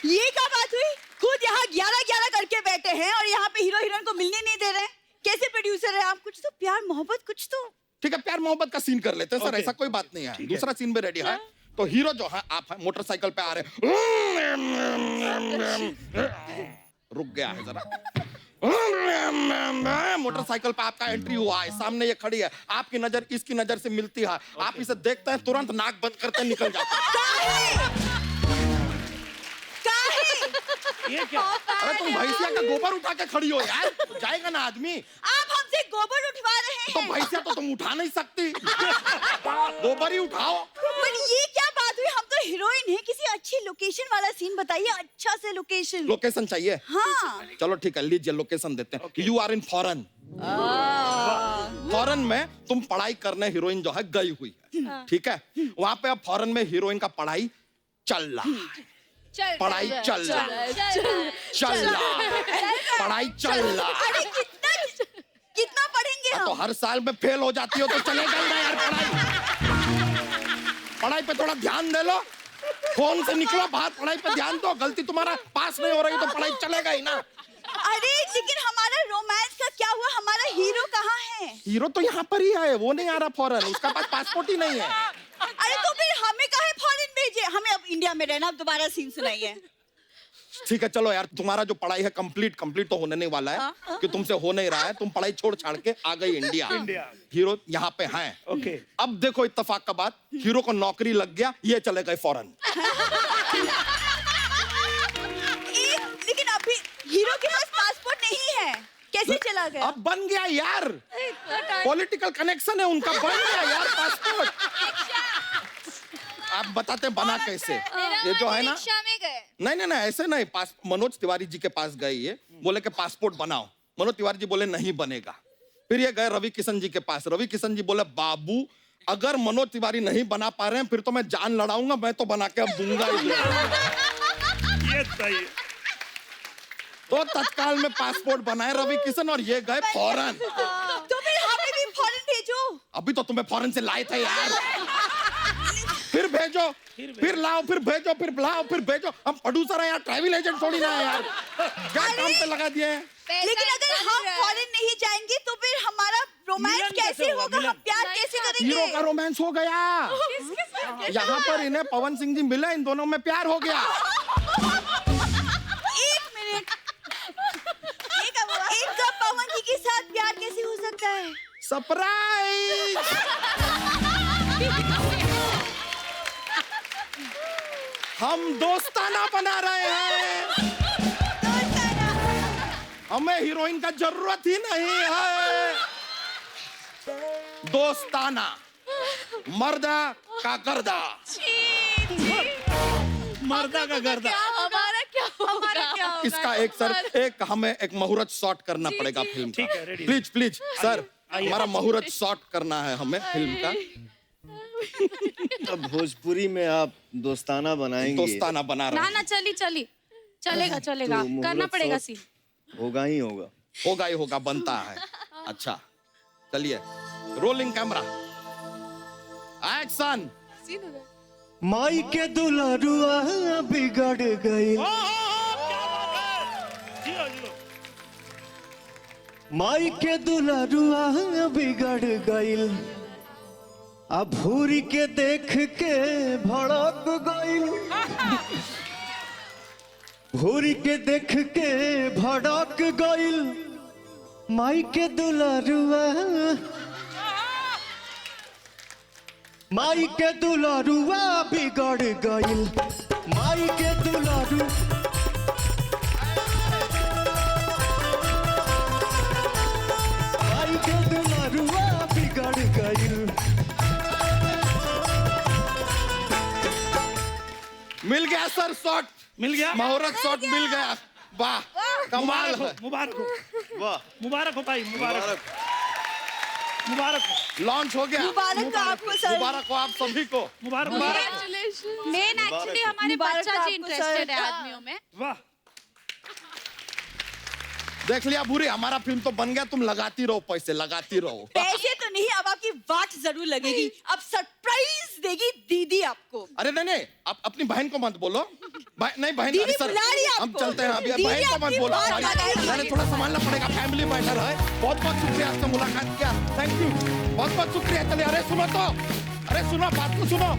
Speaker 10: ये क्या बात हुई? खुद यहाँ 11-11 करके बैठे हैं और यहाँ पे हीरो हीरोइन को मिलने नहीं दे रहे हैं। कैसे प्रोड्यूसर है आप? कुछ तो प्यार मोहब्बत कुछ तो।
Speaker 9: ठीक है, प्यार मोहब्बत का सीन कर लेते हैं सर, ऐसा कोई बात नहीं है। दूसरा सीन भी रेडी है। तो हीरो जो है, आप है मोटरसाइकिल पे आ रहे हैं। रुक गया है जरा। मोटरसाइकिल पे आपका एंट्री हुआ है, सामने ये खड़ी है, आपकी नजर इसकी नजर से मिलती है। आप इसे देखते हैं, तुरंत नाक बंद करते निकल जाते हैं।
Speaker 5: ये क्या?
Speaker 9: अरे तुम भैंसिया का गोबर उठा के खड़ी हो यार, जाएगा ना आदमी।
Speaker 10: आप हमसे गोबर उठवा रहे हैं।
Speaker 9: तो भैंसिया तो तुम उठा नहीं सकती, गोबर ही उठाओ।
Speaker 10: पर ये क्या बात हुई? हम तो हीरोइन हैं, किसी अच्छी लोकेशन वाला सीन बताइए, अच्छा से लोकेशन।
Speaker 9: लोकेशन चाहिए?
Speaker 10: हाँ।
Speaker 9: चलो ठीक है, लीजिए लोकेशन देते हैं। You are in foreign. Foreign में तुम पढ़ाई करने हीरोइन जो है गई हुई है, ठीक है। वहां पे अब फॉरेन में हीरोइन का पढ़ाई चल रहा है, पढ़ाई चल रहा पढ़ाई चल रहा।
Speaker 10: अरे कितना पढ़ेंगे
Speaker 9: तो
Speaker 10: हम?
Speaker 9: हर साल में फेल हो जाती हो तो चलेगा ही ना यार। पढ़ाई पे थोड़ा ध्यान दे लो, फोन से निकलो बाहर, पढ़ाई पे ध्यान दो। गलती तुम्हारा पास नहीं हो रही तो पढ़ाई चलेगा ही ना।
Speaker 10: अरे लेकिन हमारा रोमांस का क्या हुआ? हमारा हीरो कहाँ है?
Speaker 9: हीरो तो यहाँ पर ही है, वो नहीं आ रहा फॉरेन, उसका पास पासपोर्ट ही नहीं है।
Speaker 10: अरे तो फिर हमें काहे फॉरेन भेजे? हमें अब इंडिया में रहना। अब दोबारा सीन सुनाइए।
Speaker 9: ठीक है चलो यार, तुम्हारा जो पढ़ाई है कंप्लीट तो होने नहीं वाला है, कि तुमसे हो नहीं रहा है। तुम पढ़ाई छोड़ छाड़ के आ गई इंडिया। हीरो यहाँ पे हैं।
Speaker 5: ओके।
Speaker 9: अब देखो इत्तेफाक का बात, हीरो को नौकरी लग गया, ये चले गए फॉरेन।
Speaker 10: लेकिन अभी हीरो के पास पासपोर्ट नहीं है, कैसे चला गया?
Speaker 9: अब बन गया यार, पॉलिटिकल कनेक्शन है उनका, बन गया यार पासपोर्ट। आप बताते हैं बना कैसे? ये जो है ना, नहीं ऐसे नहीं। मनोज तिवारी जी के पास गए, ये बोले कि पासपोर्ट बनाओ। मनोज तिवारी जी बोले नहीं बनेगा। फिर ये गए रवि किशन जी के पास, रवि किशन जी बोले बाबू अगर मनोज तिवारी नहीं बना पा रहे हैं फिर तो मैं जान लड़ाऊंगा, मैं तो बना के अब दूंगा ही दूंगा।
Speaker 5: ये सही है।
Speaker 9: तो तत्काल में पासपोर्ट बनाए रवि किशन और ये गए फॉरेन।
Speaker 10: तो फिर हमें भी फॉरेन भेजो।
Speaker 9: अभी तो तुम्हें फॉरेन से लाए थे यार, फिर भेजो, फिर लाओ, फिर भेजो, फिर लाओ, फिर भेजो। हम प्रोड्यूसर हैं यार, ट्रैवल एजेंट थोड़ी ना है यार, क्या काम पे लगा दिए हैं।
Speaker 10: लेकिन अगर हम फॉरेन नहीं जाएंगे तो फिर हमारा रोमांस कैसे होगा? हम प्यार कैसे करेंगे?
Speaker 9: हीरो का रोमांस हो गया यहाँ पर, इन्हें पवन सिंह जी मिले, इन दोनों में प्यार हो गया।
Speaker 10: एक मिनट, इनका पवन जी के साथ प्यार कैसे हो सकता है?
Speaker 9: सरप्राइज। हम दोस्ताना बना रहे हैं, हमें हीरोइन का जरूरत ही नहीं है। दोस्ताना, मर्दा का गर्दा।
Speaker 5: मर्दा का गर्दा।
Speaker 8: हमारा क्या होगा?
Speaker 9: इसका एक सर, एक हमें एक मुहूर्त शॉट करना पड़ेगा फिल्म का।
Speaker 5: ठीक है, ready।
Speaker 9: प्लीज सर, हमारा मुहूर्त शॉट करना है हमें फिल्म का।
Speaker 2: तो भोजपुरी में आप दोस्ताना बनाएंगे?
Speaker 9: दोस्ताना बना रहे हैं।
Speaker 8: ना चलेगा
Speaker 2: तो
Speaker 8: करना
Speaker 2: मुहूर्त
Speaker 8: पड़ेगा
Speaker 2: शॉट
Speaker 8: सीन।
Speaker 2: होगा ही होगा।
Speaker 9: होगा ही होगा, बनता है। अच्छा चलिए, रोलिंग कैमरा, एक्शन।
Speaker 2: माई के दुल्हरुआ बिगड़ गई, माई के दुल्हरुआ बिगड़ गई, अब भूरी के देख के भड़क गई। भोरी के देख के भड़क गइल माई के दुलारुआ, माई के दुलारुआ बिगड़ गइल, माई के दुलारू माई के दुलारुआ बिगड़ गइल।
Speaker 9: मिल गया सर शॉट,
Speaker 5: मिल गया?
Speaker 9: मुहूर्त शॉट मिल गया। वाह कमाल है।
Speaker 5: मुबारक हो,
Speaker 2: वाह,
Speaker 5: मुबारक हो भाई, मुबारक, मुबारक हो,
Speaker 9: लॉन्च हो गया।
Speaker 10: मुबारक हो आपको सर।
Speaker 9: मुबारक हो आप सभी को।
Speaker 5: मुबारक, मुबारक।
Speaker 8: मेन एक्चुअली हमारे
Speaker 10: मुबारक
Speaker 8: बच्चा जी
Speaker 10: आपको,
Speaker 8: इंटरेस्टेड है
Speaker 10: सर।
Speaker 8: आदमियों में।
Speaker 5: वाह,
Speaker 9: देख लिया भूरी, हमारा फिल्म तो बन गया, तुम लगाती रहो पैसे, लगाती रहो।
Speaker 10: पैसे तो नहीं, अब आपकी वाट जरूर लगेगी। अब सरप्राइज देगी दीदी आपको।
Speaker 9: अरे नहीं, आप अपनी बहन को मत बोलो। नहीं बहन,
Speaker 10: दीदी
Speaker 9: अरे सर
Speaker 10: बुला रही है
Speaker 9: हम
Speaker 10: आपको।
Speaker 9: चलते हैं अभी।
Speaker 10: दीदी
Speaker 9: बहन को मत
Speaker 10: आपकी
Speaker 9: बोलो।
Speaker 10: बात लगाएगी।
Speaker 9: मैंने थोड़ा संभालना पड़ेगा, फैमिली मैटर है। बहुत बहुत शुक्रिया आपसे मुलाकात किया, थैंक यू, बहुत बहुत शुक्रिया। चलिए, अरे सुनो तो, अरे सुनो, बात को सुनो।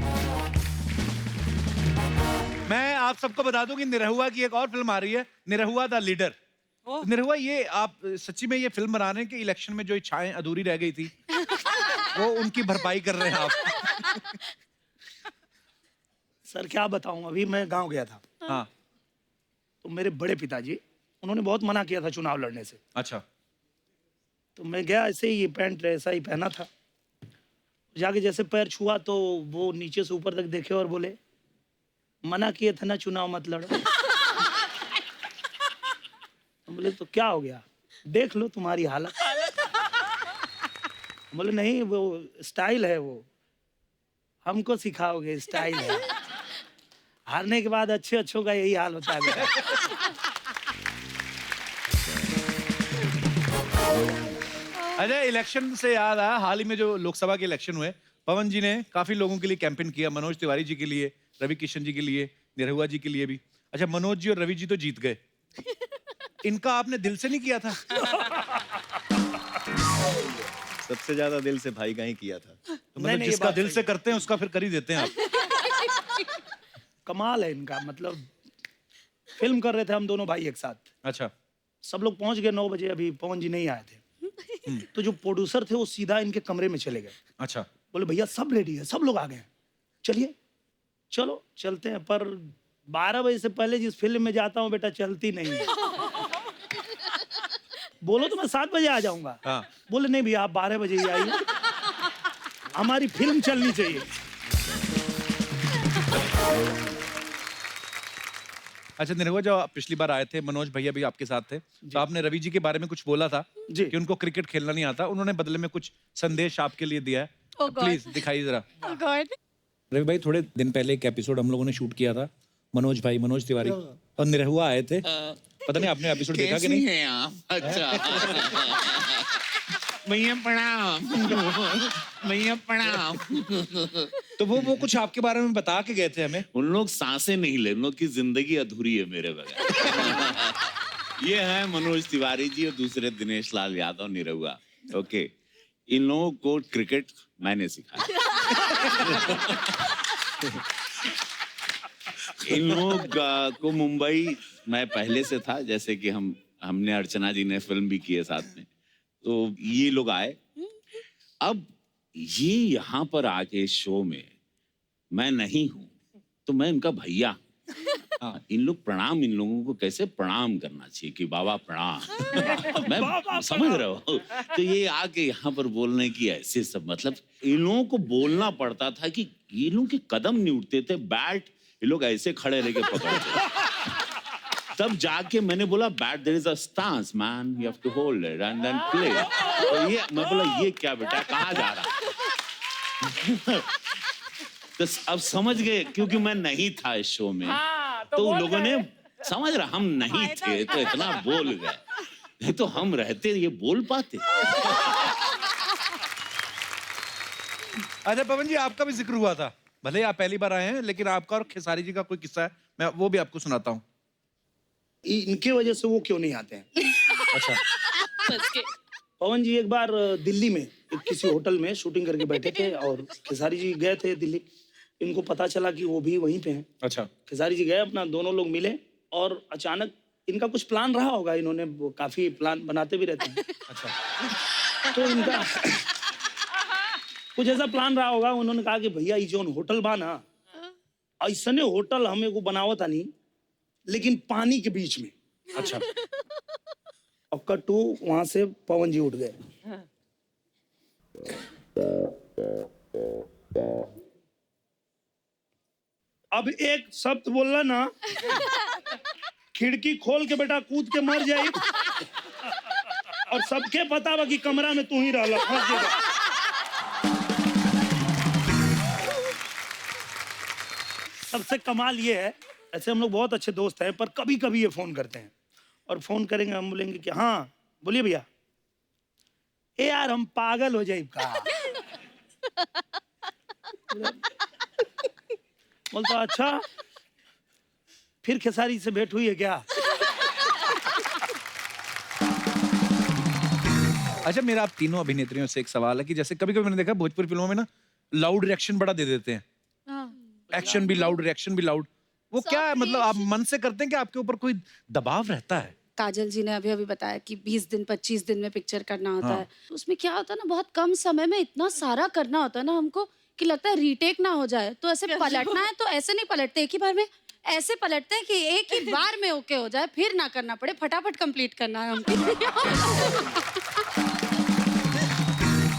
Speaker 1: मैं आप सबको बता दूं कि निरहुआ की एक और फिल्म आ रही है, निरहुआ द लीडर। निरहुआ, ये आप सच्ची में ये फिल्म बना रहे हैं कि इलेक्शन में जो इच्छाएं अधूरी रह गई थी वो उनकी भरपाई कर रहे हैं आप?
Speaker 5: सर क्या बताऊं, अभी मैं गांव गया था,
Speaker 1: हाँ,
Speaker 5: तो मेरे बड़े पिताजी, उन्होंने बहुत मना किया था चुनाव लड़ने से।
Speaker 1: अच्छा,
Speaker 5: तो मैं गया, ऐसे ही ये पैंट ऐसा ही पहना था, जाके जैसे पैर छुआ तो वो नीचे से ऊपर तक देखे और बोले, मना किए थे ना चुनाव मत लड़ो। बोले तो क्या हो गया, देख लो तुम्हारी हालत। बोले नहीं, वो स्टाइल है, वो हमको सिखाओगे, स्टाइल है। हारने के बाद अच्छे अच्छों का यही हाल होता है मेरा।
Speaker 1: अजय, इलेक्शन से याद आया, हाल ही में जो लोकसभा के इलेक्शन हुए, पवन जी ने काफी लोगों के लिए कैंपेन किया, मनोज तिवारी जी के लिए, रवि किशन जी के लिए, निरहुआ जी के लिए भी। अच्छा, मनोज जी और रवि जी तो जीत गए, इनका आपने दिल से नहीं किया था?
Speaker 2: सबसे ज्यादा दिल से भाई का ही किया था।
Speaker 1: तो
Speaker 5: नहीं,
Speaker 1: मतलब
Speaker 5: ये
Speaker 1: जिसका
Speaker 5: बात
Speaker 1: दिल
Speaker 5: सही
Speaker 1: से करते हैं उसका फिर कर ही देते हैं आप।
Speaker 5: कमाल है इनका, मतलब फिल्म कर रहे थे हम दोनों भाई एक साथ।
Speaker 1: अच्छा,
Speaker 5: सब लोग पहुंच गए 9 बजे, अभी पवन जी नहीं आए थे। तो जो प्रोड्यूसर थे वो सीधा इनके कमरे में चले गए,
Speaker 1: अच्छा,
Speaker 5: बोले भैया सब रेडी है, सब लोग आ गए हैं, चलिए चलो चलते हैं। पर 12 बजे से पहले जिस फिल्म में जाता हूँ बेटा चलती नहीं है। बोलो तो मैं 7 बजे आ जाऊंगा।
Speaker 1: हाँ।
Speaker 5: बोले नहीं भैया आप 12 बजे ही आइए, हमारी फिल्म चलनी चाहिए।
Speaker 1: अच्छा निरहुआ, जब आप पिछली बार आए थे, मनोज भैया भी आपके साथ थे, तो आपने रवि जी के बारे में कुछ बोला था
Speaker 5: जी।
Speaker 1: कि उनको क्रिकेट खेलना नहीं आता, उन्होंने बदले में कुछ संदेश आपके लिए दिया है, प्लीज दिखाइए जरा। रवि भाई, थोड़े दिन पहले एक एपिसोड हम लोगों ने शूट किया था, मनोज भाई, मनोज तिवारी और निरहुआ आए थे, पता नहीं आपने एपिसोड देखा कि नहीं?
Speaker 11: हैं आप? अच्छा भैया प्रणाम, भैया प्रणाम।
Speaker 1: तो वो कुछ आपके बारे में बता के गए थे हमें।
Speaker 11: उन लोग सांसें नहीं ले, उन लोग की जिंदगी अधूरी है मेरे बगैर। ये है मनोज तिवारी जी और दूसरे दिनेश लाल यादव, निरहुआ। ओके, इन लोगों को क्रिकेट मैंने सिखाया। इन लोग को मुंबई मैं पहले से था, जैसे कि हमने अर्चना जी ने फिल्म भी की है साथ में, तो ये लोग आए। अब ये यहाँ पर आके शो में मैं नहीं हूँ तो मैं इनका भैया। हाँ, इन लोग प्रणाम, इन लोगों को कैसे प्रणाम करना चाहिए कि बाबा प्रणाम। मैं समझ रहा हूँ। तो ये आके यहाँ पर बोलने की ऐसे सब, मतलब इन लोगों को बोलना पड़ता था कि ये लोग के कदम नहीं उठते थे, बैट ये लोग ऐसे खड़े रह के पकड़ते। तब जाके मैंने बोला, but there is a stance man, you have to hold it and then play. तो ये मैं बोला, ये क्या बेटा, कहाँ जा रहा? तो अब समझ गए, क्योंकि मैं नहीं था इस शो में। तो लोगों ने समझ रहा हम नहीं थे तो इतना बोल गए, नहीं तो हम रहते ये बोल पाते।
Speaker 1: अच्छा पवन जी, आपका भी जिक्र हुआ था, भले ही आप पहली बार आए हैं, लेकिन आपका और खेसारी जी का कोई किस्सा है, मैं वो भी आपको सुनाता हूँ।
Speaker 5: इनके वजह से वो क्यों नहीं आते हैं?
Speaker 1: अच्छा,
Speaker 5: पवन जी एक बार दिल्ली में किसी होटल में शूटिंग करके बैठे थे और खेसारी जी गए थे दिल्ली। इनको पता चला कि वो भी वहीं पे हैं।
Speaker 1: अच्छा,
Speaker 5: खेसारी जी गए, अपना दोनों लोग मिले, और अचानक इनका कुछ प्लान रहा होगा, इन्होंने वो काफी प्लान बनाते भी रहते हैं। अच्छा। तो इनका कुछ ऐसा प्लान रहा होगा, उन्होंने कहा कि भैया ये जो होटल बा ना, ऐसने होटल हमें को बनावता नहीं, लेकिन पानी के बीच में। अच्छा। और कट्टू वहां से पवन जी उठ गए। अब एक शब्द बोलना ना, खिड़की खोल के बेटा कूद के मर जाई, और सबके पता बा कि कमरा में तू ही रहला, फंस जाएगा। सबसे कमाल ये है, ऐसे हम लोग बहुत अच्छे दोस्त हैं, पर कभी कभी ये फोन करते हैं, और फोन करेंगे हम बोलेंगे कि हाँ बोलिए भैया। ए यार हम पागल हो जाए का। बोलता अच्छा, फिर खेसारी से भेंट हुई है क्या?
Speaker 1: अच्छा, मेरा आप तीनों अभिनेत्रियों से एक सवाल है कि जैसे कभी कभी मैंने देखा भोजपुरी फिल्मों में ना लाउड रिएक्शन बड़ा दे देते हैं, एक्शन भी लाउड, रिएक्शन भी लाउड। वो क्या है, मतलब आप मन से करते हैं कि आपके ऊपर कोई दबाव रहता है?
Speaker 12: काजल जी ने अभी अभी बताया कि 20 दिन 25 दिन में पिक्चर करना होता है, तो उसमें क्या होता है ना, बहुत कम समय में इतना सारा करना होता है ना हमको कि लगता है रीटेक ना हो जाए। तो ऐसे पलटना है तो ऐसे नहीं पलटते, एक ही बार में ऐसे पलटते हैं कि एक ही बार में ओके हो जाए, फिर ना करना पड़े, फटाफट कंप्लीट करना है हमको।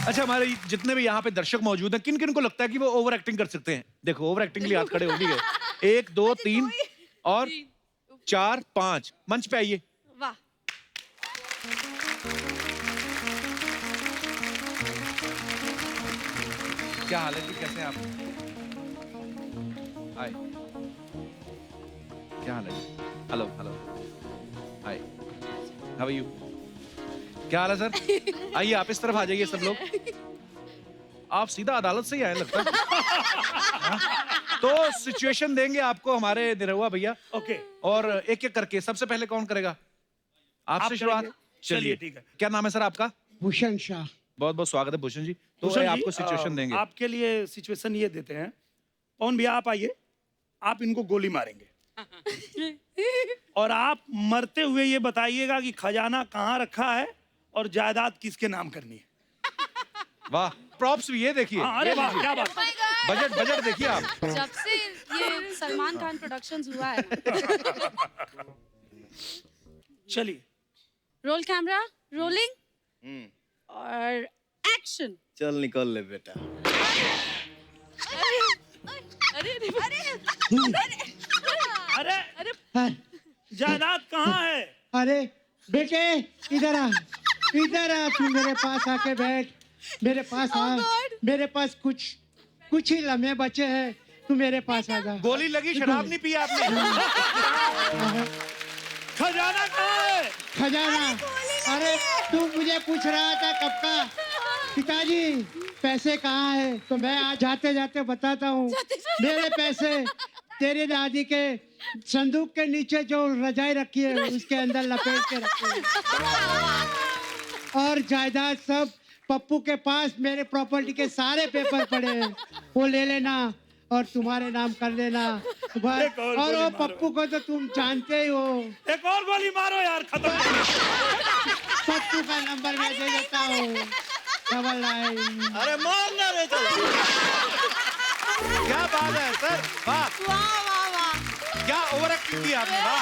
Speaker 1: अच्छा, हमारे जितने भी यहाँ पे दर्शक मौजूद हैं, किन किन को लगता है कि वो ओवर एक्टिंग कर सकते हैं? देखो, ओवर एक्टिंग के लिए हाथ खड़े हो गए। 1 2 3 और 4 5, मंच पे आइए।
Speaker 12: वाह।
Speaker 1: क्या हाल है जी, कैसे हैं आप? हाय, क्या हाल है जी? Hello hello, hi, how are you? क्या हाल है सर? आइए, आप इस तरफ आ जाइए सब लोग। आप सीधा अदालत से ही आए लगता है। हाँ? तो सिचुएशन देंगे आपको हमारे निरहुआ भैया।
Speaker 5: ओके।
Speaker 1: और एक एक करके, सबसे पहले कौन करेगा? आपसे शुरुआत।
Speaker 5: चलिए ठीक है।
Speaker 1: क्या नाम है सर आपका?
Speaker 4: भूषण शाह।
Speaker 1: बहुत बहुत स्वागत है भूषण जी। तो
Speaker 5: भूषण जी,
Speaker 1: आपको सिचुएशन देंगे।
Speaker 5: आपके लिए सिचुएशन ये देते हैं, पवन भैया आप आइए, आप इनको गोली मारेंगे और आप मरते हुए ये बताइएगा कि खजाना कहाँ रखा है और जायदाद किसके नाम करनी है।
Speaker 1: वाह, प्रॉप्स भी ये देखिए।
Speaker 5: हाँ, अरे वाह, क्या बात।
Speaker 1: बजट बजट देखिए आप।
Speaker 12: जब से ये सलमान खान प्रोडक्शंस हुआ है ना।
Speaker 5: चलिए,
Speaker 12: रोल कैमरा, रोलिंग और एक्शन।
Speaker 2: चल निकल ले बेटा।
Speaker 5: अरे जायदाद कहाँ है?
Speaker 4: अरे बेटे, इधर आ, इधर आ, तू मेरे पास आके बैठ, मेरे पास आ। मेरे पास कुछ ही लम्हे बचे हैं, तू मेरे पास आ जा।
Speaker 1: गोली लगी, शराब नहीं पी आपने?
Speaker 5: खजाना कहाँ है?
Speaker 4: खजाना? अरे तू मुझे पूछ रहा था कब का, पिताजी पैसे कहाँ है? तो मैं आज जाते जाते बताता हूँ। मेरे पैसे तेरे दादी के संदूक के नीचे जो रजाई रखी है उसके अंदर लपेट के रखे हैं। और जायदाद सब पप्पू के पास, मेरे प्रॉपर्टी के सारे पेपर पड़े हैं, वो ले लेना और तुम्हारे नाम कर लेना। और वो पप्पू को तो तुम जानते ही हो।
Speaker 5: एक और गोली मारो यार, खत्म।
Speaker 4: पप्पू का नंबर मैं दे देता हूँ, 99।
Speaker 2: अरे मारना रे, चल।
Speaker 1: क्या बात है सर, वाह
Speaker 12: वाह वाह वाह।
Speaker 1: क्या ओवर एक्टिंग की आपने, वाह।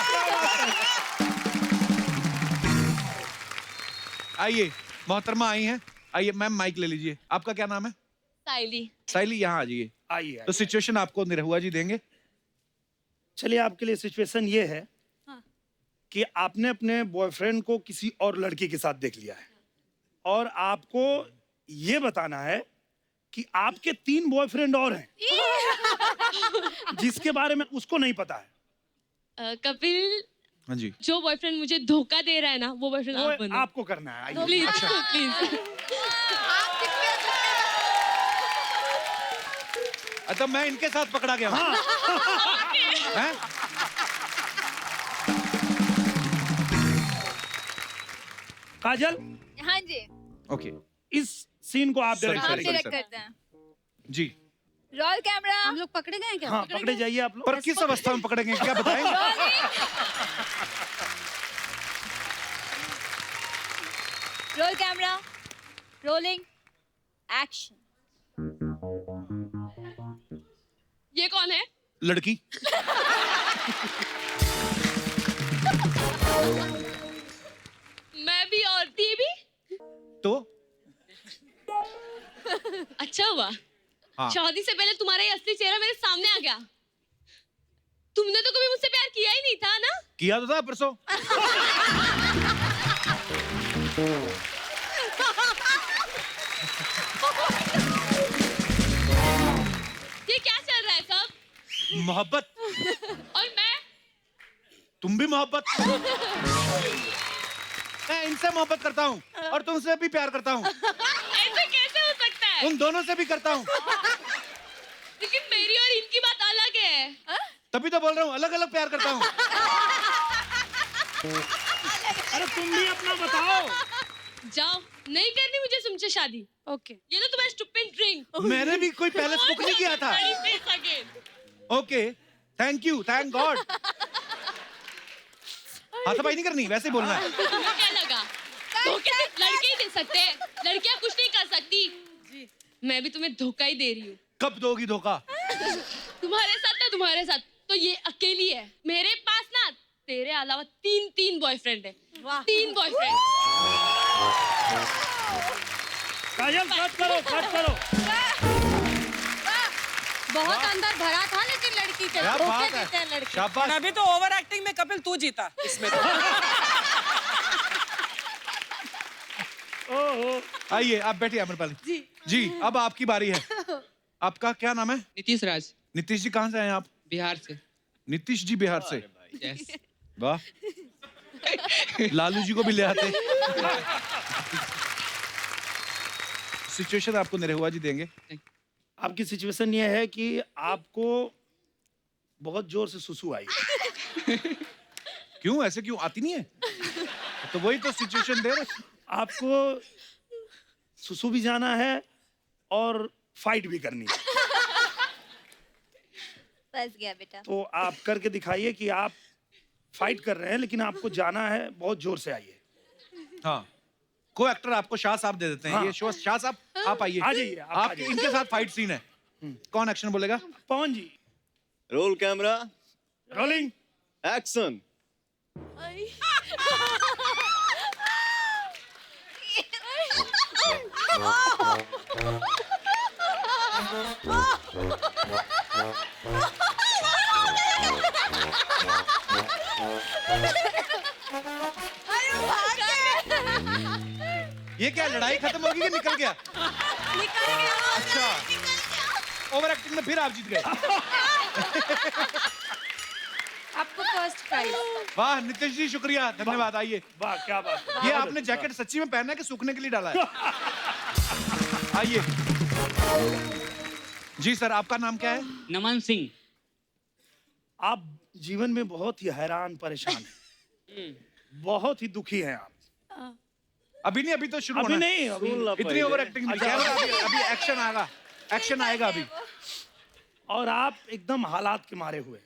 Speaker 1: आइए, मोहतरमा आई हैं। आइए मैम, माइक ले लीजिए। आपका क्या नाम है?
Speaker 8: साइली।
Speaker 1: साइली, यहाँ आ जाइए।
Speaker 5: आइए।
Speaker 1: तो सिचुएशन आपको निरहुआ जी देंगे।
Speaker 5: चलिए, आपके लिए सिचुएशन ये है कि आपने अपने बॉयफ्रेंड को किसी और लड़की के साथ देख लिया है और आपको ये बताना है कि आपके 3 बॉयफ्रेंड और हैं जिसके बारे में उसको नहीं पता है।
Speaker 8: कपिल,
Speaker 1: हाँ जी।
Speaker 8: जो बॉयफ्रेंड मुझे धोखा दे रहा है ना, वो बॉयफ्रेंड आप
Speaker 5: वो
Speaker 8: बनो।
Speaker 5: आपको करना है। आइए।
Speaker 8: Please please.
Speaker 1: अच्छा, मैं इनके साथ पकड़ा गया हूँ। हैं?
Speaker 5: काजल,
Speaker 7: हाँ जी,
Speaker 1: ओके,
Speaker 5: इस सीन को आप
Speaker 1: Sorry,
Speaker 5: डायरेक्ट
Speaker 1: sorry,
Speaker 5: करेंगे।
Speaker 1: sir.
Speaker 7: करते हैं।
Speaker 1: जी।
Speaker 7: Roll camera.
Speaker 12: हम लोग पकड़े गए क्या?
Speaker 5: हाँ पकड़े जाइए आप लोग।
Speaker 1: पर किस अवस्था में पकड़ेंगे क्या बताएंगे?
Speaker 7: Role camera. Rolling action.
Speaker 8: ये कौन है?
Speaker 1: लड़की।
Speaker 8: मैं भी और ती भी।
Speaker 1: तो
Speaker 8: अच्छा हुआ
Speaker 1: हाँ।
Speaker 8: शादी से पहले तुम्हारा ये असली चेहरा मेरे सामने आ गया। तुमने तो कभी मुझसे प्यार किया ही नहीं था ना?
Speaker 1: किया तो था परसों।
Speaker 8: ये क्या चल रहा है सब?
Speaker 1: मोहब्बत।
Speaker 8: और मैं?
Speaker 1: तुम भी मोहब्बत। मैं इनसे मोहब्बत करता हूँ और तुमसे भी प्यार करता हूँ।
Speaker 8: ऐसे कैसे हो सकता है?
Speaker 1: उन दोनों से भी करता हूँ।
Speaker 8: लेकिन मेरी और इनकी बात अलग है।
Speaker 1: तभी तो बोल रहा हूँ अलग अलग प्यार करता हूँ।
Speaker 5: अरे तुम भी अपना बताओ।
Speaker 8: जाओ, नहीं करनी मुझे तुमसे शादी।
Speaker 12: ओके।
Speaker 8: ये लो तुम्हारा स्टूपिड ड्रिंक।
Speaker 1: मैंने भी कोई पहले बुक नहीं किया था। Okay, thank you, thank God. हाथापाई नहीं करनी, वैसे ही बोलना है।
Speaker 8: तुम्हें क्या लगा? धोखे सिर्फ लड़के ही दे सकते हैं, लड़कियां कुछ नहीं कर सकती। मैं भी तुम्हें धोखा ही दे रही हूँ।
Speaker 1: कब दोगी धोखा?
Speaker 8: तुम्हारे साथ तो ये अकेली है। मेरे पास ना तेरे अलावा तीन बॉयफ्रेंड है। 3 बॉयफ्रेंड।
Speaker 5: काजल कट करो।
Speaker 12: बहुत अंदर भरा था लेकिन लड़की के
Speaker 1: क्या
Speaker 12: धोखे
Speaker 1: बात
Speaker 12: देते हैं
Speaker 1: है,
Speaker 12: लड़के।
Speaker 1: शाबाश।
Speaker 3: अभी तो ओवर एक्टिंग में कपिल तू जीता इसमें तो।
Speaker 1: आइए आप बैठिए आम्रपाली जी। अब आपकी बारी है। आपका क्या नाम है?
Speaker 13: नीतीश राज,
Speaker 1: नीतीश जी कहाँ से आए आप?
Speaker 13: बिहार से।
Speaker 1: नीतीश जी बिहार से।
Speaker 13: यस।
Speaker 1: वाह, लालू जी को भी ले आते। सिचुएशन आपको निरहुआ जी देंगे।
Speaker 5: आपकी सिचुएशन ये है कि आपको बहुत जोर से सुसु आई।
Speaker 1: क्यों ऐसे क्यों आती नहीं है? तो वही तो सिचुएशन दे रहे।
Speaker 5: आपको सुसु भी जाना है और फाइट भी करनी है।
Speaker 7: फंस गया बेटा।
Speaker 5: तो आप करके दिखाइए कि आप फाइट कर रहे हैं लेकिन आपको जाना है, बहुत जोर से आइए।
Speaker 1: हाँ, को एक्टर आपको शाह साहब दे देते हैं।
Speaker 5: हाँ।
Speaker 1: ये शो शाह साहब आप आइए।
Speaker 5: आ जाइए, आप आ
Speaker 1: आपके
Speaker 5: जाइए।
Speaker 1: इनके साथ फाइट सीन है। कौन एक्शन बोलेगा?
Speaker 5: Pawan ji.
Speaker 2: Roll camera
Speaker 5: rolling
Speaker 2: action.
Speaker 1: ये क्या लड़ाई खत्म होगी कि निकल गया? अच्छा, ओवर एक्टिंग में फिर आप जीत गए।
Speaker 12: आपको फर्स्ट प्राइज।
Speaker 1: वाह नीतीश जी, शुक्रिया, धन्यवाद। आइए।
Speaker 5: वाह क्या बात है।
Speaker 1: ये आपने जैकेट सच्ची में पहना है कि सूखने के लिए डाला है? आइए जी। सर आपका नाम क्या है?
Speaker 13: नमन सिंह।
Speaker 5: आप जीवन में बहुत ही हैरान परेशान हैं, बहुत ही दुखी हैं आप।
Speaker 1: अभी नहीं, अभी तो शुरू
Speaker 5: अभी
Speaker 1: होना है।
Speaker 5: नहीं, अभी
Speaker 1: इतनी ओवर एक्टिंग नहीं।
Speaker 5: अच्छा।
Speaker 1: अभी एक्शन आएगा, एक्शन आएगा अभी।
Speaker 5: और आप एकदम हालात के मारे हुए,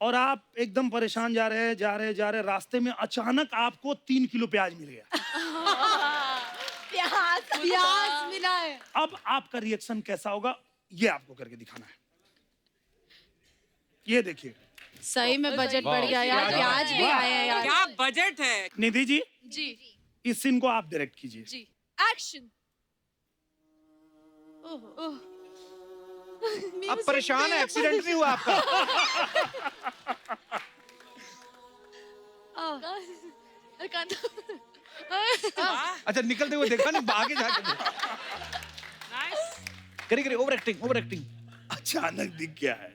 Speaker 5: और आप एकदम परेशान जा रहे रास्ते में अचानक आपको 3 किलो प्याज मिल गया।
Speaker 12: प्याज मिला है।
Speaker 5: अब आपका रिएक्शन कैसा होगा ये आपको करके दिखाना है। ये देखिए।
Speaker 12: सही में बजट बढ़ गया यार, प्याज भी आए हैं यार।
Speaker 3: क्या बजट है।
Speaker 5: निधि जी,
Speaker 8: जी
Speaker 5: इस सीन को आप डायरेक्ट कीजिए।
Speaker 8: जी। एक्शन।
Speaker 1: आप परेशान है, एक्सीडेंट नहीं हुआ आपका? अच्छा, निकलते हुए देखा नहीं, आगे जाके करी ओवर एक्टिंग।
Speaker 5: अचानक दिख गया है।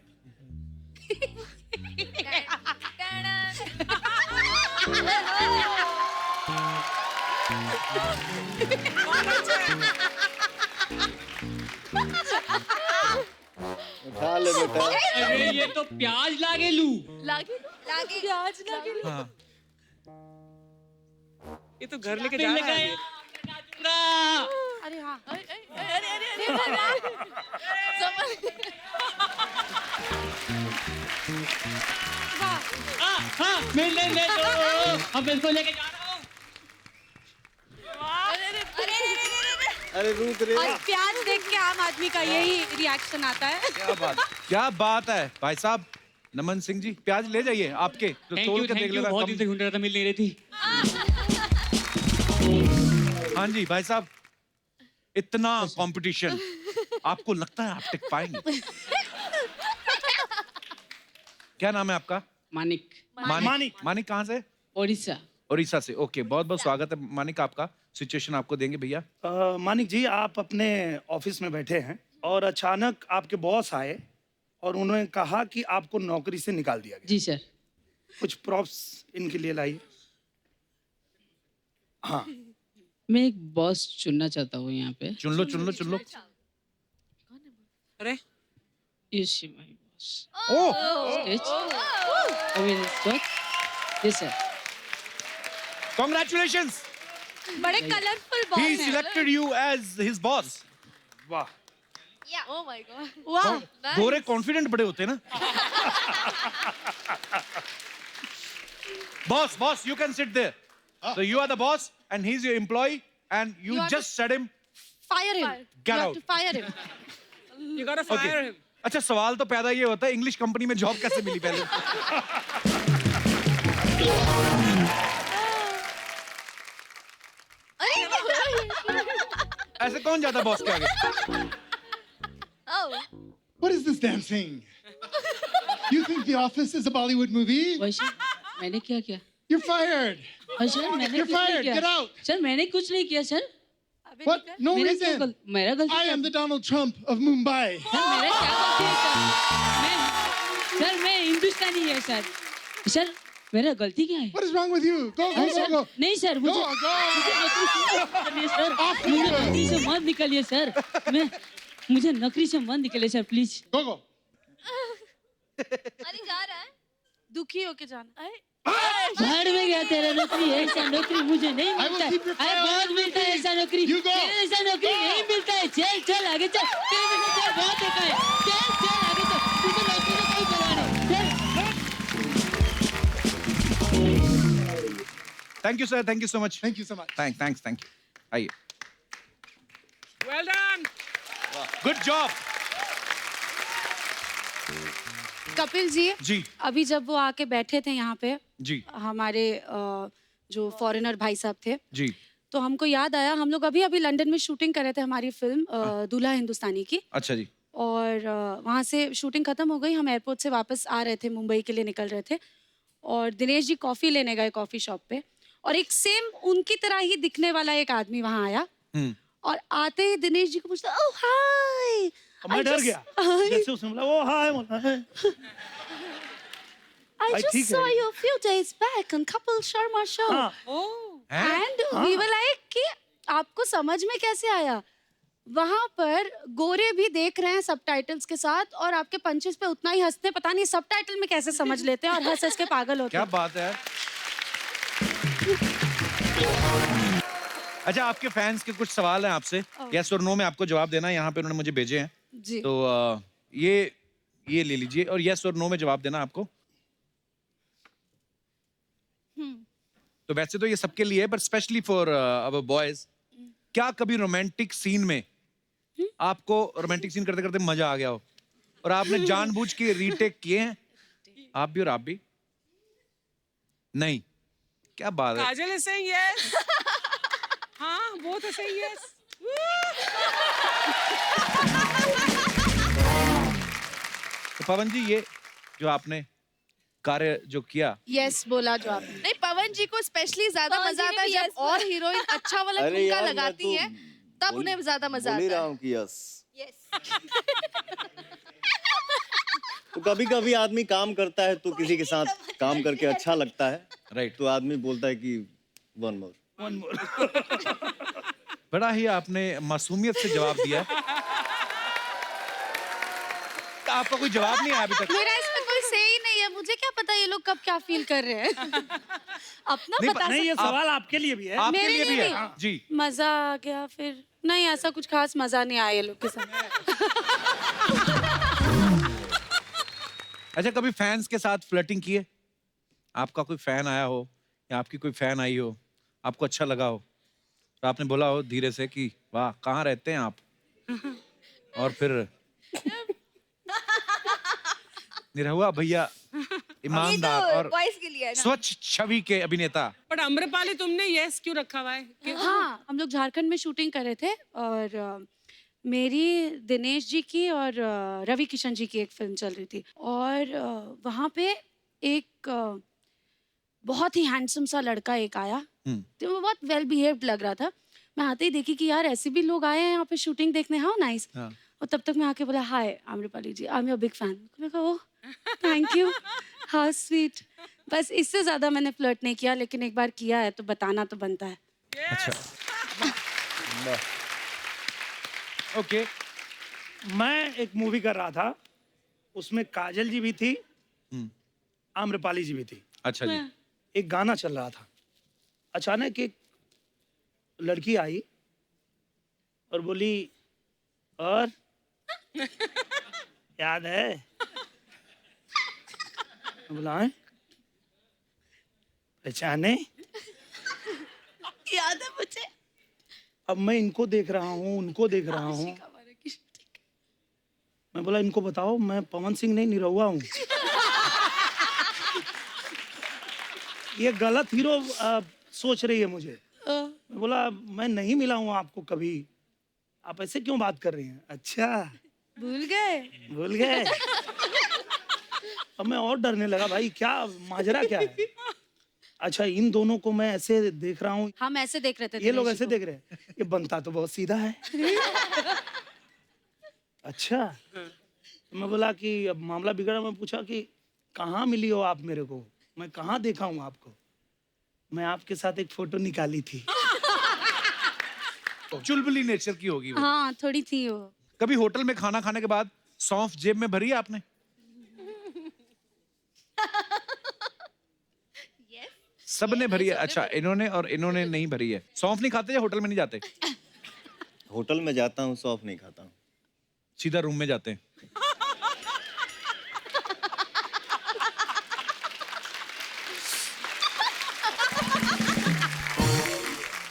Speaker 2: उठा ले बेटा।
Speaker 13: अरे ये तो प्याज लागे लू।
Speaker 8: प्याज लागे।
Speaker 1: हाँ।
Speaker 3: ये तो घर लेके जा रहा है।
Speaker 12: अरे हाँ।
Speaker 13: हाँ मिलने दो, अब इसको लेके जा रहा हूँ।
Speaker 2: अरे रुक रे।
Speaker 12: और प्याज देख के आम आदमी का यही रिएक्शन आता है।
Speaker 1: क्या बात है भाई साहब। नमन सिंह जी, प्याज ले जाइए आपके, तो तोड़ के देख लेना।
Speaker 13: बहुत दिन से ढूंढ रहा था, मिल नहीं रही थी।
Speaker 1: हाँ जी भाई साहब, इतना कंपटीशन, आपको लगता है आप टिक पाएंगे? क्या नाम है आपका?
Speaker 13: मानिक।
Speaker 1: मानिक। मानिक कहाँ से?
Speaker 13: ओडिशा।
Speaker 1: उड़ीसा से। ओके, बहुत बहुत स्वागत है मानिक आपका। सिचुएशन आपको देंगे भैया।
Speaker 5: मानिक जी, आप अपने ऑफिस में बैठे हैं और अचानक आपके बॉस आए और उन्होंने कहा कि आपको नौकरी से निकाल दिया गया।
Speaker 13: जी सर।
Speaker 5: कुछ प्रॉप्स इनके लिए लाइए। हाँ,
Speaker 13: मैं एक बॉस चुनना चाहता हूँ यहाँ पे।
Speaker 1: चुन लो, चुन लो, चुन लो।
Speaker 3: अरे
Speaker 13: Is she my boss?
Speaker 1: Oh,
Speaker 13: Stage. I mean, what? Yes sir.
Speaker 1: Congratulations,
Speaker 12: बड़े कलरफुल बॉस
Speaker 1: he
Speaker 12: हैं।
Speaker 1: selected you as his boss।
Speaker 5: वाह।
Speaker 7: Oh my god.
Speaker 12: वाह।
Speaker 1: गोरे कॉन्फिडेंट बड़े होते हैं ना। Boss, you can sit there. So you are the boss and he's your employee and you
Speaker 12: You are
Speaker 1: just said him,
Speaker 12: Fire him.
Speaker 1: Get
Speaker 12: You have
Speaker 1: out.
Speaker 12: to fire him.
Speaker 3: you gotta
Speaker 1: okay.
Speaker 3: fire him.
Speaker 1: अच्छा, सवाल तो पैदा ये होता है, English company में job कैसे मिली पहले? ऐसे कौन जाता बॉस के आगे?
Speaker 4: What is this damn thing? You think The Office is a Bollywood movie?
Speaker 13: वैसे मैंने क्या किया?
Speaker 4: You're fired.
Speaker 13: सर मैंने
Speaker 4: You're
Speaker 13: कुछ नहीं
Speaker 4: fired.
Speaker 13: किया।
Speaker 4: Get out.
Speaker 13: सर मैंने कुछ नहीं किया सर।
Speaker 4: What? No
Speaker 13: मेरा क्या
Speaker 4: reason.
Speaker 13: मेरा गलती
Speaker 4: I
Speaker 13: क्या?
Speaker 4: am the Donald Trump of Mumbai.
Speaker 13: Sir मेरा क्या गलती है सर? मैं हिंदुस्तानी है सर। सर मेरा गलती क्या है?
Speaker 4: What is wrong with you? Go,
Speaker 13: हाँ,
Speaker 4: go, go,
Speaker 13: सर,
Speaker 4: go.
Speaker 13: नहीं सर, मुझे
Speaker 4: Go, go.
Speaker 13: सर, मुझे नौकरी से मत निकालिए सर। मुझे नौकरी से मत निकालिए सर, प्लीज।
Speaker 4: Go, go.
Speaker 7: अरे जा रहा है?
Speaker 12: दुखी होके जाना।
Speaker 13: बाहर में गया तेरा नौकरी, ऐसा नौकरी मुझे नहीं
Speaker 4: I will
Speaker 13: मिलता।
Speaker 4: keep your
Speaker 13: अरे
Speaker 4: file
Speaker 13: बहुत
Speaker 4: on
Speaker 13: मिलता है ऐसा नौकरी।
Speaker 4: You go.
Speaker 13: तेरे ऐसा नौकरी नहीं मिलता है। चल चल आगे चल। तेरे जैसा चल बहुत देखा है। चल चल आगे चल। तुझे नौकरी से कोई परवाह नहीं। चल।
Speaker 1: Thank you sir, thank you so much.
Speaker 4: Thank you so much.
Speaker 1: Thanks. आइए।
Speaker 3: Well done.
Speaker 1: Good job.
Speaker 12: Kapil ji,
Speaker 1: जी
Speaker 12: अभी जब वो आके बैठे थे यहाँ पे,
Speaker 1: जी
Speaker 12: हमारे जो फॉरेनर भाई साहब थे,
Speaker 1: जी।
Speaker 12: तो हमको याद आया, हम लोग अभी अभी लंदन में शूटिंग कर रहे थे हमारी फिल्म दूल्हा हिंदुस्तानी की।
Speaker 1: अच्छा जी।
Speaker 12: और वहाँ से शूटिंग खत्म हो गई, हम एयरपोर्ट से वापस आ रहे थे, मुंबई के लिए निकल रहे थे, और दिनेश जी कॉफी लेने गए कॉफी शॉप पे, और एक सेम उनकी तरह ही दिखने वाला एक आदमी वहाँ आया, और आते ही दिनेश जी को पूछता, ओह हाय।
Speaker 5: मैं डर गया जैसे उसने बोला वो हाय बोला है।
Speaker 12: I
Speaker 5: भाई,
Speaker 12: just
Speaker 5: ठीक
Speaker 12: saw
Speaker 5: है।
Speaker 12: you a few days back on Kapil Sharma show.
Speaker 5: हाँ,
Speaker 3: Oh.
Speaker 12: And we were like कि आपको समझ में कैसे आया? वहाँ पर गोरे भी देख रहे हैं सबटाइटल्स के साथ, और आपके पंचेस पे उतना ही हंसते हैं, पता नहीं सबटाइटल में कैसे समझ लेते हैं, और हंस हंस के पागल होते
Speaker 1: क्या
Speaker 12: हैं।
Speaker 1: बात है यार। अच्छा, आपके फैंस के कुछ सवाल हैं आपसे, यस और नो में आपको जवाब देना है। यहाँ पे उन्होंने मुझे भेजे हैं,
Speaker 12: जी।
Speaker 1: तो ये ले लीजिए और यस और नो में जवाब देना आपको। तो वैसे तो ये सबके लिए है, पर स्पेशली फॉर अवर बॉयज, क्या कभी रोमांटिक सीन में आपको रोमांटिक सीन करते करते मजा आ गया हो और आपने जानबूझ के रीटेक किए हैं? आप भी और आप भी नहीं? क्या बात है।
Speaker 3: Kajal is saying yes. हाँ, both are saying yes.
Speaker 1: तो पवन जी, ये जो आपने कार्य जो किया,
Speaker 12: यस बोला जो आपने।
Speaker 10: नहीं, पवन जी को स्पेशली ज्यादा
Speaker 7: पवन
Speaker 10: मजा
Speaker 7: जी ने
Speaker 10: आता है
Speaker 7: भी
Speaker 10: जब
Speaker 7: yes
Speaker 10: और हीरोइन अच्छा वाला
Speaker 2: अरे
Speaker 10: ठुमका
Speaker 2: यार, मैं
Speaker 10: लगाती
Speaker 2: तो
Speaker 10: है, तब
Speaker 2: बोल-
Speaker 10: उन्हें ज्यादा मजा
Speaker 2: बोल ही
Speaker 10: आता
Speaker 2: रहा
Speaker 10: है।
Speaker 2: हूँ कि यस।
Speaker 7: Yes.
Speaker 2: तो कभी कभी आदमी काम करता है तो किसी के साथ काम करके अच्छा लगता है,
Speaker 1: राइट।
Speaker 2: तो आदमी बोलता है कि वन मोर।
Speaker 1: बड़ा ही आपने मासूमियत से जवाब दिया। आपका कोई जवाब नहीं आया अभी तक।
Speaker 12: मेरा इसमें कोई से ही नहीं है, मुझे क्या पता ये लोग कब क्या फील कर रहे हैं। अपना
Speaker 1: नहीं,
Speaker 12: बता
Speaker 5: नहीं, ये
Speaker 12: सकते।
Speaker 5: सवाल आपके लिए भी है।
Speaker 1: आपके
Speaker 12: मेरे
Speaker 1: लिए भी
Speaker 12: लिए
Speaker 1: है।
Speaker 12: भी?
Speaker 1: हाँ, जी।
Speaker 12: मजा आ गया फिर? नहीं, ऐसा कुछ खास मजा नहीं आया ये लोग के साथ।
Speaker 1: अच्छा, कभी फैंस के साथ फ्लर्टिंग की है? आपका कोई फैन आया हो या आपकी कोई फैन आई हो, आपको अच्छा लगा हो, तो आपने बोला हो धीरे से कि वाह कहाँ रहते हैं आप, और फिर निरहुआ भैया ईमानदार और
Speaker 7: बॉयज के लिए है ना।
Speaker 1: स्वच्छ छवि के अभिनेता।
Speaker 3: बट आम्रपाली तुमने यस क्यों रखा हुआ है?
Speaker 12: हाँ, हम लोग झारखंड में शूटिंग कर रहे थे और मेरी दिनेश जी की और रवि किशन जी की एक फिल्म चल रही थी और वहाँ पे एक बहुत ही हैंडसम सा लड़का एक आया, तो वो बहुत वेल बिहेव्ड लग रहा था। मैं आते ही देखी कि यार ऐसे भी लोग आए हैं यहाँ पे शूटिंग देखने, हाउ नाइस। और तब तक मैं आके बोला hi Amrapali ji, I am your big fan. मैंने कहा oh thank you, how sweet. बस इससे ज्यादा मैंने फ्लर्ट नहीं किया, लेकिन एक बार किया है तो बताना तो बनता है।
Speaker 1: अच्छा, ओके।
Speaker 5: मैं एक मूवी कर रहा था, उसमें काजल जी भी थी, आम्रपाली जी भी थी।
Speaker 1: अच्छा जी।
Speaker 5: एक गाना चल रहा था, अचानक एक लड़की आई और बोली और याद है? मैं बोला "हैं? पहचाने?"
Speaker 10: याद है मुझे।
Speaker 5: अब मैं इनको देख रहा हूँ, उनको देख रहा हूँ। मैं बोला इनको बताओ मैं पवन सिंह नहीं निरहुआ हूँ। ये गलत हीरो सोच रही है मुझे। मैं बोला मैं नहीं मिला हूँ आपको कभी, आप ऐसे क्यों बात कर रही हैं? अच्छा
Speaker 10: भूल गए?
Speaker 5: भूल गए। अब मैं और डरने लगा, भाई क्या माजरा क्या है? अच्छा इन दोनों को मैं ऐसे देख रहा हूँ,
Speaker 12: हम ऐसे देख रहे थे,
Speaker 5: ये लोग
Speaker 12: दिनेश
Speaker 5: ऐसे
Speaker 12: जी
Speaker 5: देख रहे हैं, ये बनता तो बहुत सीधा है। अच्छा तो मैं बोला कि अब मामला बिगड़ा। मैं पूछा कि कहाँ मिली हो आप मेरे को, मैं कहाँ देखा हूँ आपको? मैं आपके साथ एक फोटो निकाली थी।
Speaker 1: चुलबुली नेचर की होगी
Speaker 12: को।
Speaker 1: वो।
Speaker 12: हाँ थोड़ी थी वो।
Speaker 1: कभी होटल में खाना खाने के बाद सौंफ जेब में भरी है आपने? सबने भरी है। अच्छा, इन्होंने और इन्होंने नहीं भरी है। सौंफ नहीं खाते या होटल में नहीं जाते?
Speaker 2: होटल में जाता हूँ, सौंफ नहीं खाता हूँ।
Speaker 1: सीधा रूम में जाते हैं।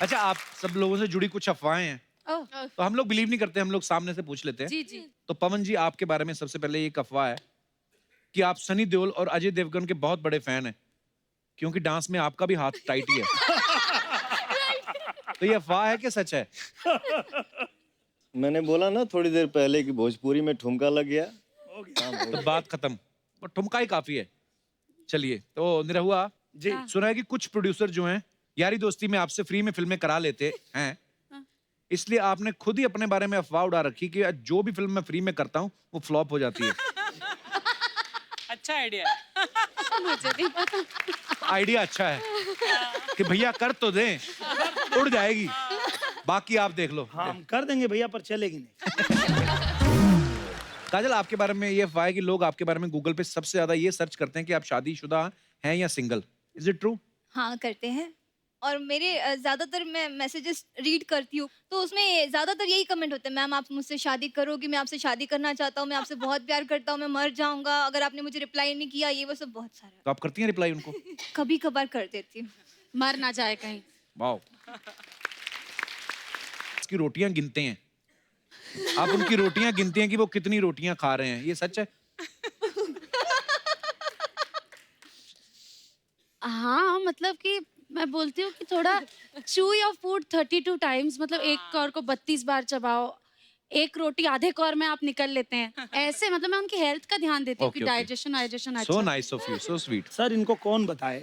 Speaker 1: अच्छा, आप सब लोगों से जुड़ी कुछ अफवाहें हैं, तो हम लोग बिलीव नहीं करते, हम लोग सामने से पूछ लेते हैं।
Speaker 12: जी जी।
Speaker 1: तो पवन जी, आपके बारे में सबसे पहले एक अफवाह है कि आप सनी देओल और अजय देवगन के बहुत बड़े फैन हैं, क्योंकि डांस में आपका भी हाथ टाइट ही है। तो ये अफवाह है कि सच है?
Speaker 2: मैंने बोला ना थोड़ी देर पहले कि भोजपुरी में ठुमका लग गया।
Speaker 1: तो बात खत्म, और ठुमका ही काफी है। चलिए, तो निरहुआ
Speaker 5: जी,
Speaker 1: सुना है कि कुछ प्रोड्यूसर जो हैं यारी दोस्ती में आपसे फ्री में फिल्में करा लेते हैं, इसलिए आपने खुद ही अपने बारे में अफवाह उड़ा रखी कि जो भी फिल्म मैं फ्री में करता हूँ वो फ्लॉप हो जाती है।
Speaker 3: अच्छा आइडिया।
Speaker 12: मुझे नहीं पता।
Speaker 1: आइडिया अच्छा है कि भैया कर तो दें, उड़ जाएगी, बाकी आप देख लो।
Speaker 5: हाँ हम कर देंगे भैया, पर चलेगी नहीं।
Speaker 1: काजल, आपके बारे में ये अफवाह है कि लोग आपके बारे में गूगल पे सबसे ज्यादा ये सर्च करते हैं कि आप शादीशुदा हैं या सिंगल। Is it true?
Speaker 7: हाँ करते हैं, और मेरे ज्यादातर मैं मैसेजेस रीड करती हूँ तो उसमें ज्यादातर यही कमेंट होते हैं, मैम आप मुझसे शादी करोगी, मैं आपसे शादी करना चाहता हूँ, मैं आपसे बहुत प्यार करता हूँ, मैं मर जाऊंगा अगर आपने मुझे रिप्लाई नहीं किया, ये वो सब बहुत सारा।
Speaker 1: तो आप करती हैं रिप्लाई उनको?
Speaker 7: कभी कभार कर देती हूँ।
Speaker 12: मर ना जाए कहीं।
Speaker 1: वाओ। उसकी रोटियां गिनते हैं आप, उनकी रोटियां गिनते हैं कि वो कितनी रोटियां खा रहे हैं, ये सच है?
Speaker 12: हाँ मतलब कि मैं बोलती हूँ कि थोड़ा chew your food 32 times, मतलब एक कौर को 32 बार चबाओ, एक रोटी आधे कौर में आप निकल लेते हैं, ऐसे मतलब मैं उनकी हेल्थ का ध्यान देती हूँ कि डाइजेशन अच्छा।
Speaker 1: So nice of you, so sweet.
Speaker 5: Sir इनको कौन बताए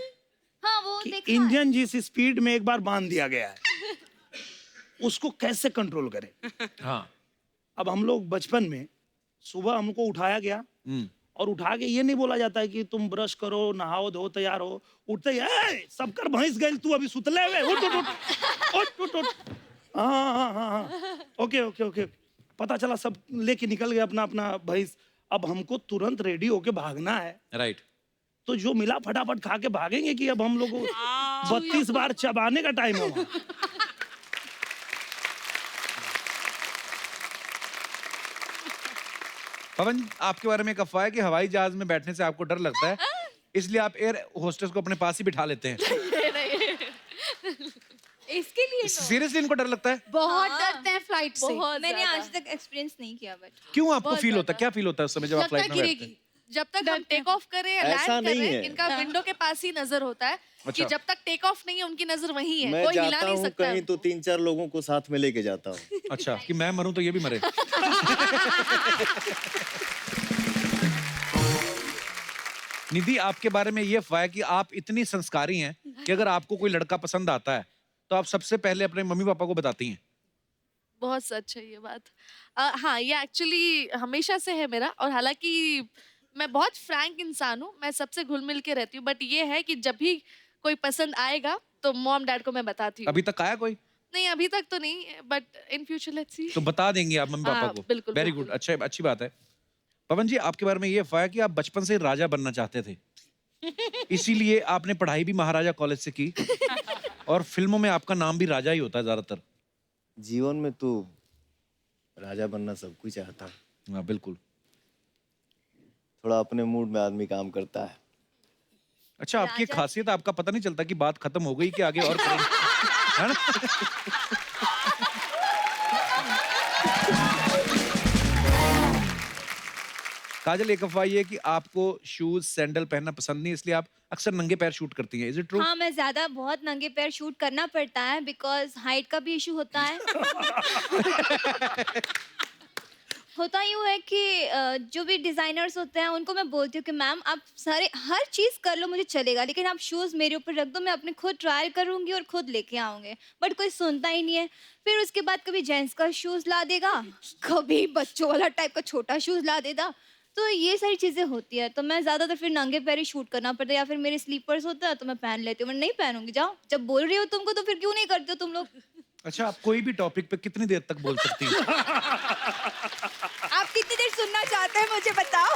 Speaker 7: हाँ वो
Speaker 5: कि
Speaker 7: देखा
Speaker 5: इंजन जिस स्पीड में एक बार बांध दिया गया है उसको कैसे कंट्रोल करें।
Speaker 1: हाँ।
Speaker 5: अब हम लोग बचपन में सुबह हमको उठाया गया और उठा के ये नहीं बोला जाता है कि तुम ब्रश करो, नहाओ धो, तैयार हो, उठते ही सब कर भैंस गई तू अभी सुतले हुए, उठ उठ उठ उठ उठ। हाँ ओके ओके ओके, पता चला सब लेके निकल गए अपना अपना भैंस। अब हमको तुरंत रेडी होके भागना है,
Speaker 1: राइट।
Speaker 5: तो जो मिला फटाफट खा के भागेंगे कि अब हम लोग 32 बार चबाने का टाइम होगा।
Speaker 1: पवन, आपके बारे में एक अफवाह है कि हवाई जहाज में बैठने से आपको डर लगता है, इसलिए आप एयर होस्टेस को अपने पास ही बिठा लेते हैं।
Speaker 7: इसके लिए
Speaker 1: सीरियसली इनको डर लगता है?
Speaker 12: बहुत डरते हैं फ्लाइट से।
Speaker 7: मैंने आज तक एक्सपीरियंस नहीं किया बट
Speaker 1: क्यों आपको फील होता है? क्या फील होता है उस समय जब आप फ्लाइट में बैठते हैं?
Speaker 10: जब तक हम टेक ऑफ करें या
Speaker 2: ऐसा
Speaker 10: लैंड
Speaker 2: नहीं
Speaker 10: करें,
Speaker 2: है।
Speaker 10: इनका विंडो के पास ही नजर होता है कि
Speaker 1: अच्छा।
Speaker 10: जब तक टेक ऑफ नहीं है उनकी नजर वहीं है,
Speaker 2: मैं
Speaker 10: कोई हिला
Speaker 2: जाता
Speaker 10: नहीं
Speaker 2: हूँ
Speaker 10: सकता
Speaker 2: कहीं तो 3-4 लोगों को साथ में लेके जाता हूँ।
Speaker 1: अच्छा, कि मैं मरूं तो ये भी मरे। निधि, आपके बारे में ये अफवाह है कि आप इतनी संस्कारी हैं कि अगर आपको कोई लड़का पसंद आता है तो आप सबसे पहले अपने मम्मी पापा को बताती हैं।
Speaker 10: बहुत सच है ये बात। हाँ, ये एक्चुअली हमेशा से है मेरा, और हालांकि मैं बहुत फ्रैंक इंसान हूँ, मैं सबसे घुल मिल के रहती हूँ, बट ये है कि जब भी कोई पसंद आएगा तो मॉम डैड को मैं बताती हूँ।
Speaker 1: अभी तक आया कोई?
Speaker 10: नहीं, अभी तक तो नहीं, but in future let's see.
Speaker 1: तो बता देंगे आप मम्मी पापा
Speaker 10: हाँ,
Speaker 1: को?
Speaker 10: बिल्कुल,
Speaker 1: वेरी
Speaker 10: बिल्कुल।
Speaker 1: गुड, अच्छा, अच्छी बात है। पवन जी, आपके बारे में ये अफवाह है कि आप बचपन से राजा बनना चाहते थे, इसीलिए आपने पढ़ाई भी महाराजा कॉलेज से की और फिल्मों में आपका नाम भी राजा ही होता है ज्यादातर।
Speaker 2: जीवन में तो राजा बनना सब कुछ चाहता है।
Speaker 1: हाँ, बिल्कुल।
Speaker 2: थोड़ा अपने मूड में आदमी काम करता है।
Speaker 1: अच्छा, आपकी एक खासियत, आपका पता नहीं चलता कि बात खत्म हो गई कि आगे और करेंगे, है ना? काजल, एक अफवाह ये है कि आपको शूज सैंडल पहनना पसंद नहीं, इसलिए आप अक्सर नंगे पैर शूट करती हैं। Is it true?
Speaker 7: हाँ, मैं ज्यादा बहुत नंगे पैर शूट करना पड़ता है बिकॉज हाइट का भी इशू होता है। होता यूँ है कि जो भी डिजाइनर्स होते हैं उनको मैं बोलती हूँ कि मैम आप सारे हर चीज़ कर लो, मुझे चलेगा, लेकिन आप शूज़ मेरे ऊपर रख दो, मैं अपने खुद ट्रायल करूँगी और खुद लेके आऊँगी। बट कोई सुनता ही नहीं है। फिर उसके बाद कभी जेंट्स का शूज़ ला देगा, कभी बच्चों वाला टाइप का छोटा शूज़ ला देगा, तो ये सारी चीज़ें होती है। तो मैं ज़्यादातर फिर नंगे पैर ही शूट करना पड़ता है, या फिर मेरे स्लीपर्स होता है तो मैं पहन लेती हूँ। मैं नहीं पहनूंगी, जाओ, जब बोल रही हो तुमको तो फिर क्यों नहीं करते हो तुम लोग?
Speaker 1: अच्छा, आप कोई भी टॉपिक पे कितनी देर तक बोल सकती हैं?
Speaker 10: आप कितनी देर सुनना चाहते हैं मुझे बताओ।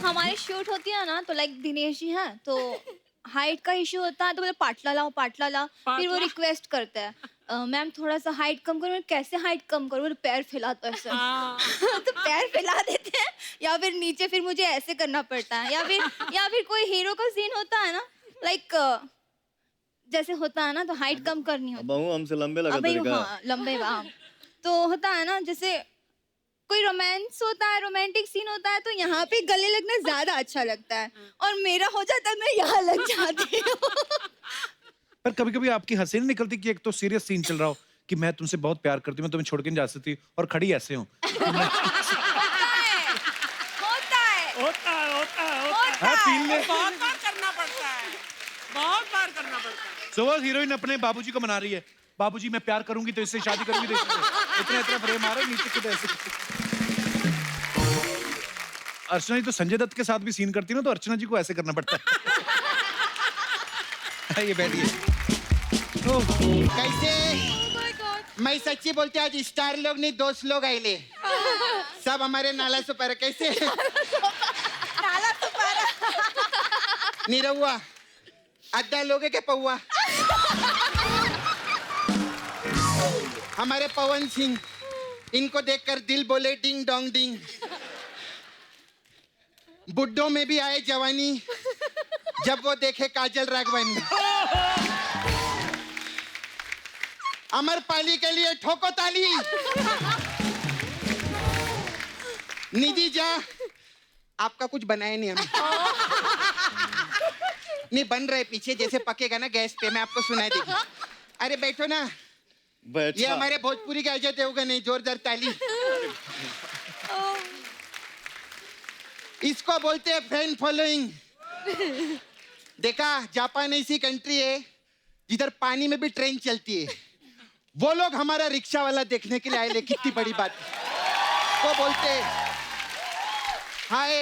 Speaker 7: हमारे शूट होती है ना, तो लाइक दिनेश जी हैं, तो हाइट का इशू होता है तो बोले पाटला लाओ, पाटला ला। फिर वो रिक्वेस्ट करते हैं, मैम थोड़ा सा हाइट कम करो। कैसे हाइट कम करो? बोले पैर फैलाता है सर। तो पैर फैला देते हैं, या फिर नीचे फिर मुझे ऐसे करना पड़ता है, या फिर कोई हीरो का सीन होता है ना, लाइक जैसे होता है ना, तो हाइट कम करनी होती है।
Speaker 2: बहू हमसे लंबे लगा
Speaker 7: अबे
Speaker 2: तरीका।
Speaker 7: हाँ, लंबे बाम। तो होता है ना, जैसे कोई रोमांस होता है, रोमांटिक सीन होता है, तो यहाँ पे गले लगना ज्यादा अच्छा लगता है, और मेरा हो जाता है मैं यहाँ लग जाती हूँ।
Speaker 1: पर कभी कभी आपकी हंसी नहीं निकलती कि एक तो सीरियस सीन चल रहा हो कि मैं तुमसे बहुत प्यार करती हूँ, मैं तुम्हें छोड़ के नहीं जा सकती, और खड़ी ऐसे हूँ।
Speaker 3: बहुत बार करना पड़ता है, बहुत बार करना पड़ता है।
Speaker 1: सो वो हीरोइन अपने बाबूजी को मना रही है, बाबूजी मैं प्यार करूंगी तो इससे शादी करूंगी तो इससे। इतना इतना फ्रेम आ रहा है नीचे खुद ऐसे। अर्चना जी तो संजय दत्त के साथ भी सीन करती है ना, तो अर्चना जी को ऐसे करना पड़ता है। ये बैठिए।
Speaker 4: कैसे? मैं सच्ची बोलती, आज स्टार लोग नहीं, दोस्त लोग आए, सब हमारे नाला सुपारा। कैसे?
Speaker 10: नाला सुपारा।
Speaker 4: निरहुआ अद्दा लोगे के पौआ। हमारे पवन सिंह, इनको देखकर दिल बोले डिंग डोंग डिंग। बुड्ढों में भी आए जवानी जब वो देखे काजल राघवानी। अमरपाली के लिए ठोको ताली। निधि जा, आपका कुछ बनाया नहीं हमने। नहीं बन रहे पीछे, जैसे पकेगा ना गैस पे मैं आपको सुनाई देगी। अरे बैठो ना। ये हमारे भोजपुरी के अजय देवगन नहीं, जोरदार ताली। इसको बोलते हैं फैन फॉलोइंग। देखा, जापान ऐसी कंट्री है जिधर पानी में भी ट्रेन चलती है। वो लोग हमारा रिक्शा वाला देखने के लिए आए, कितनी बड़ी बात। वो बोलते हाय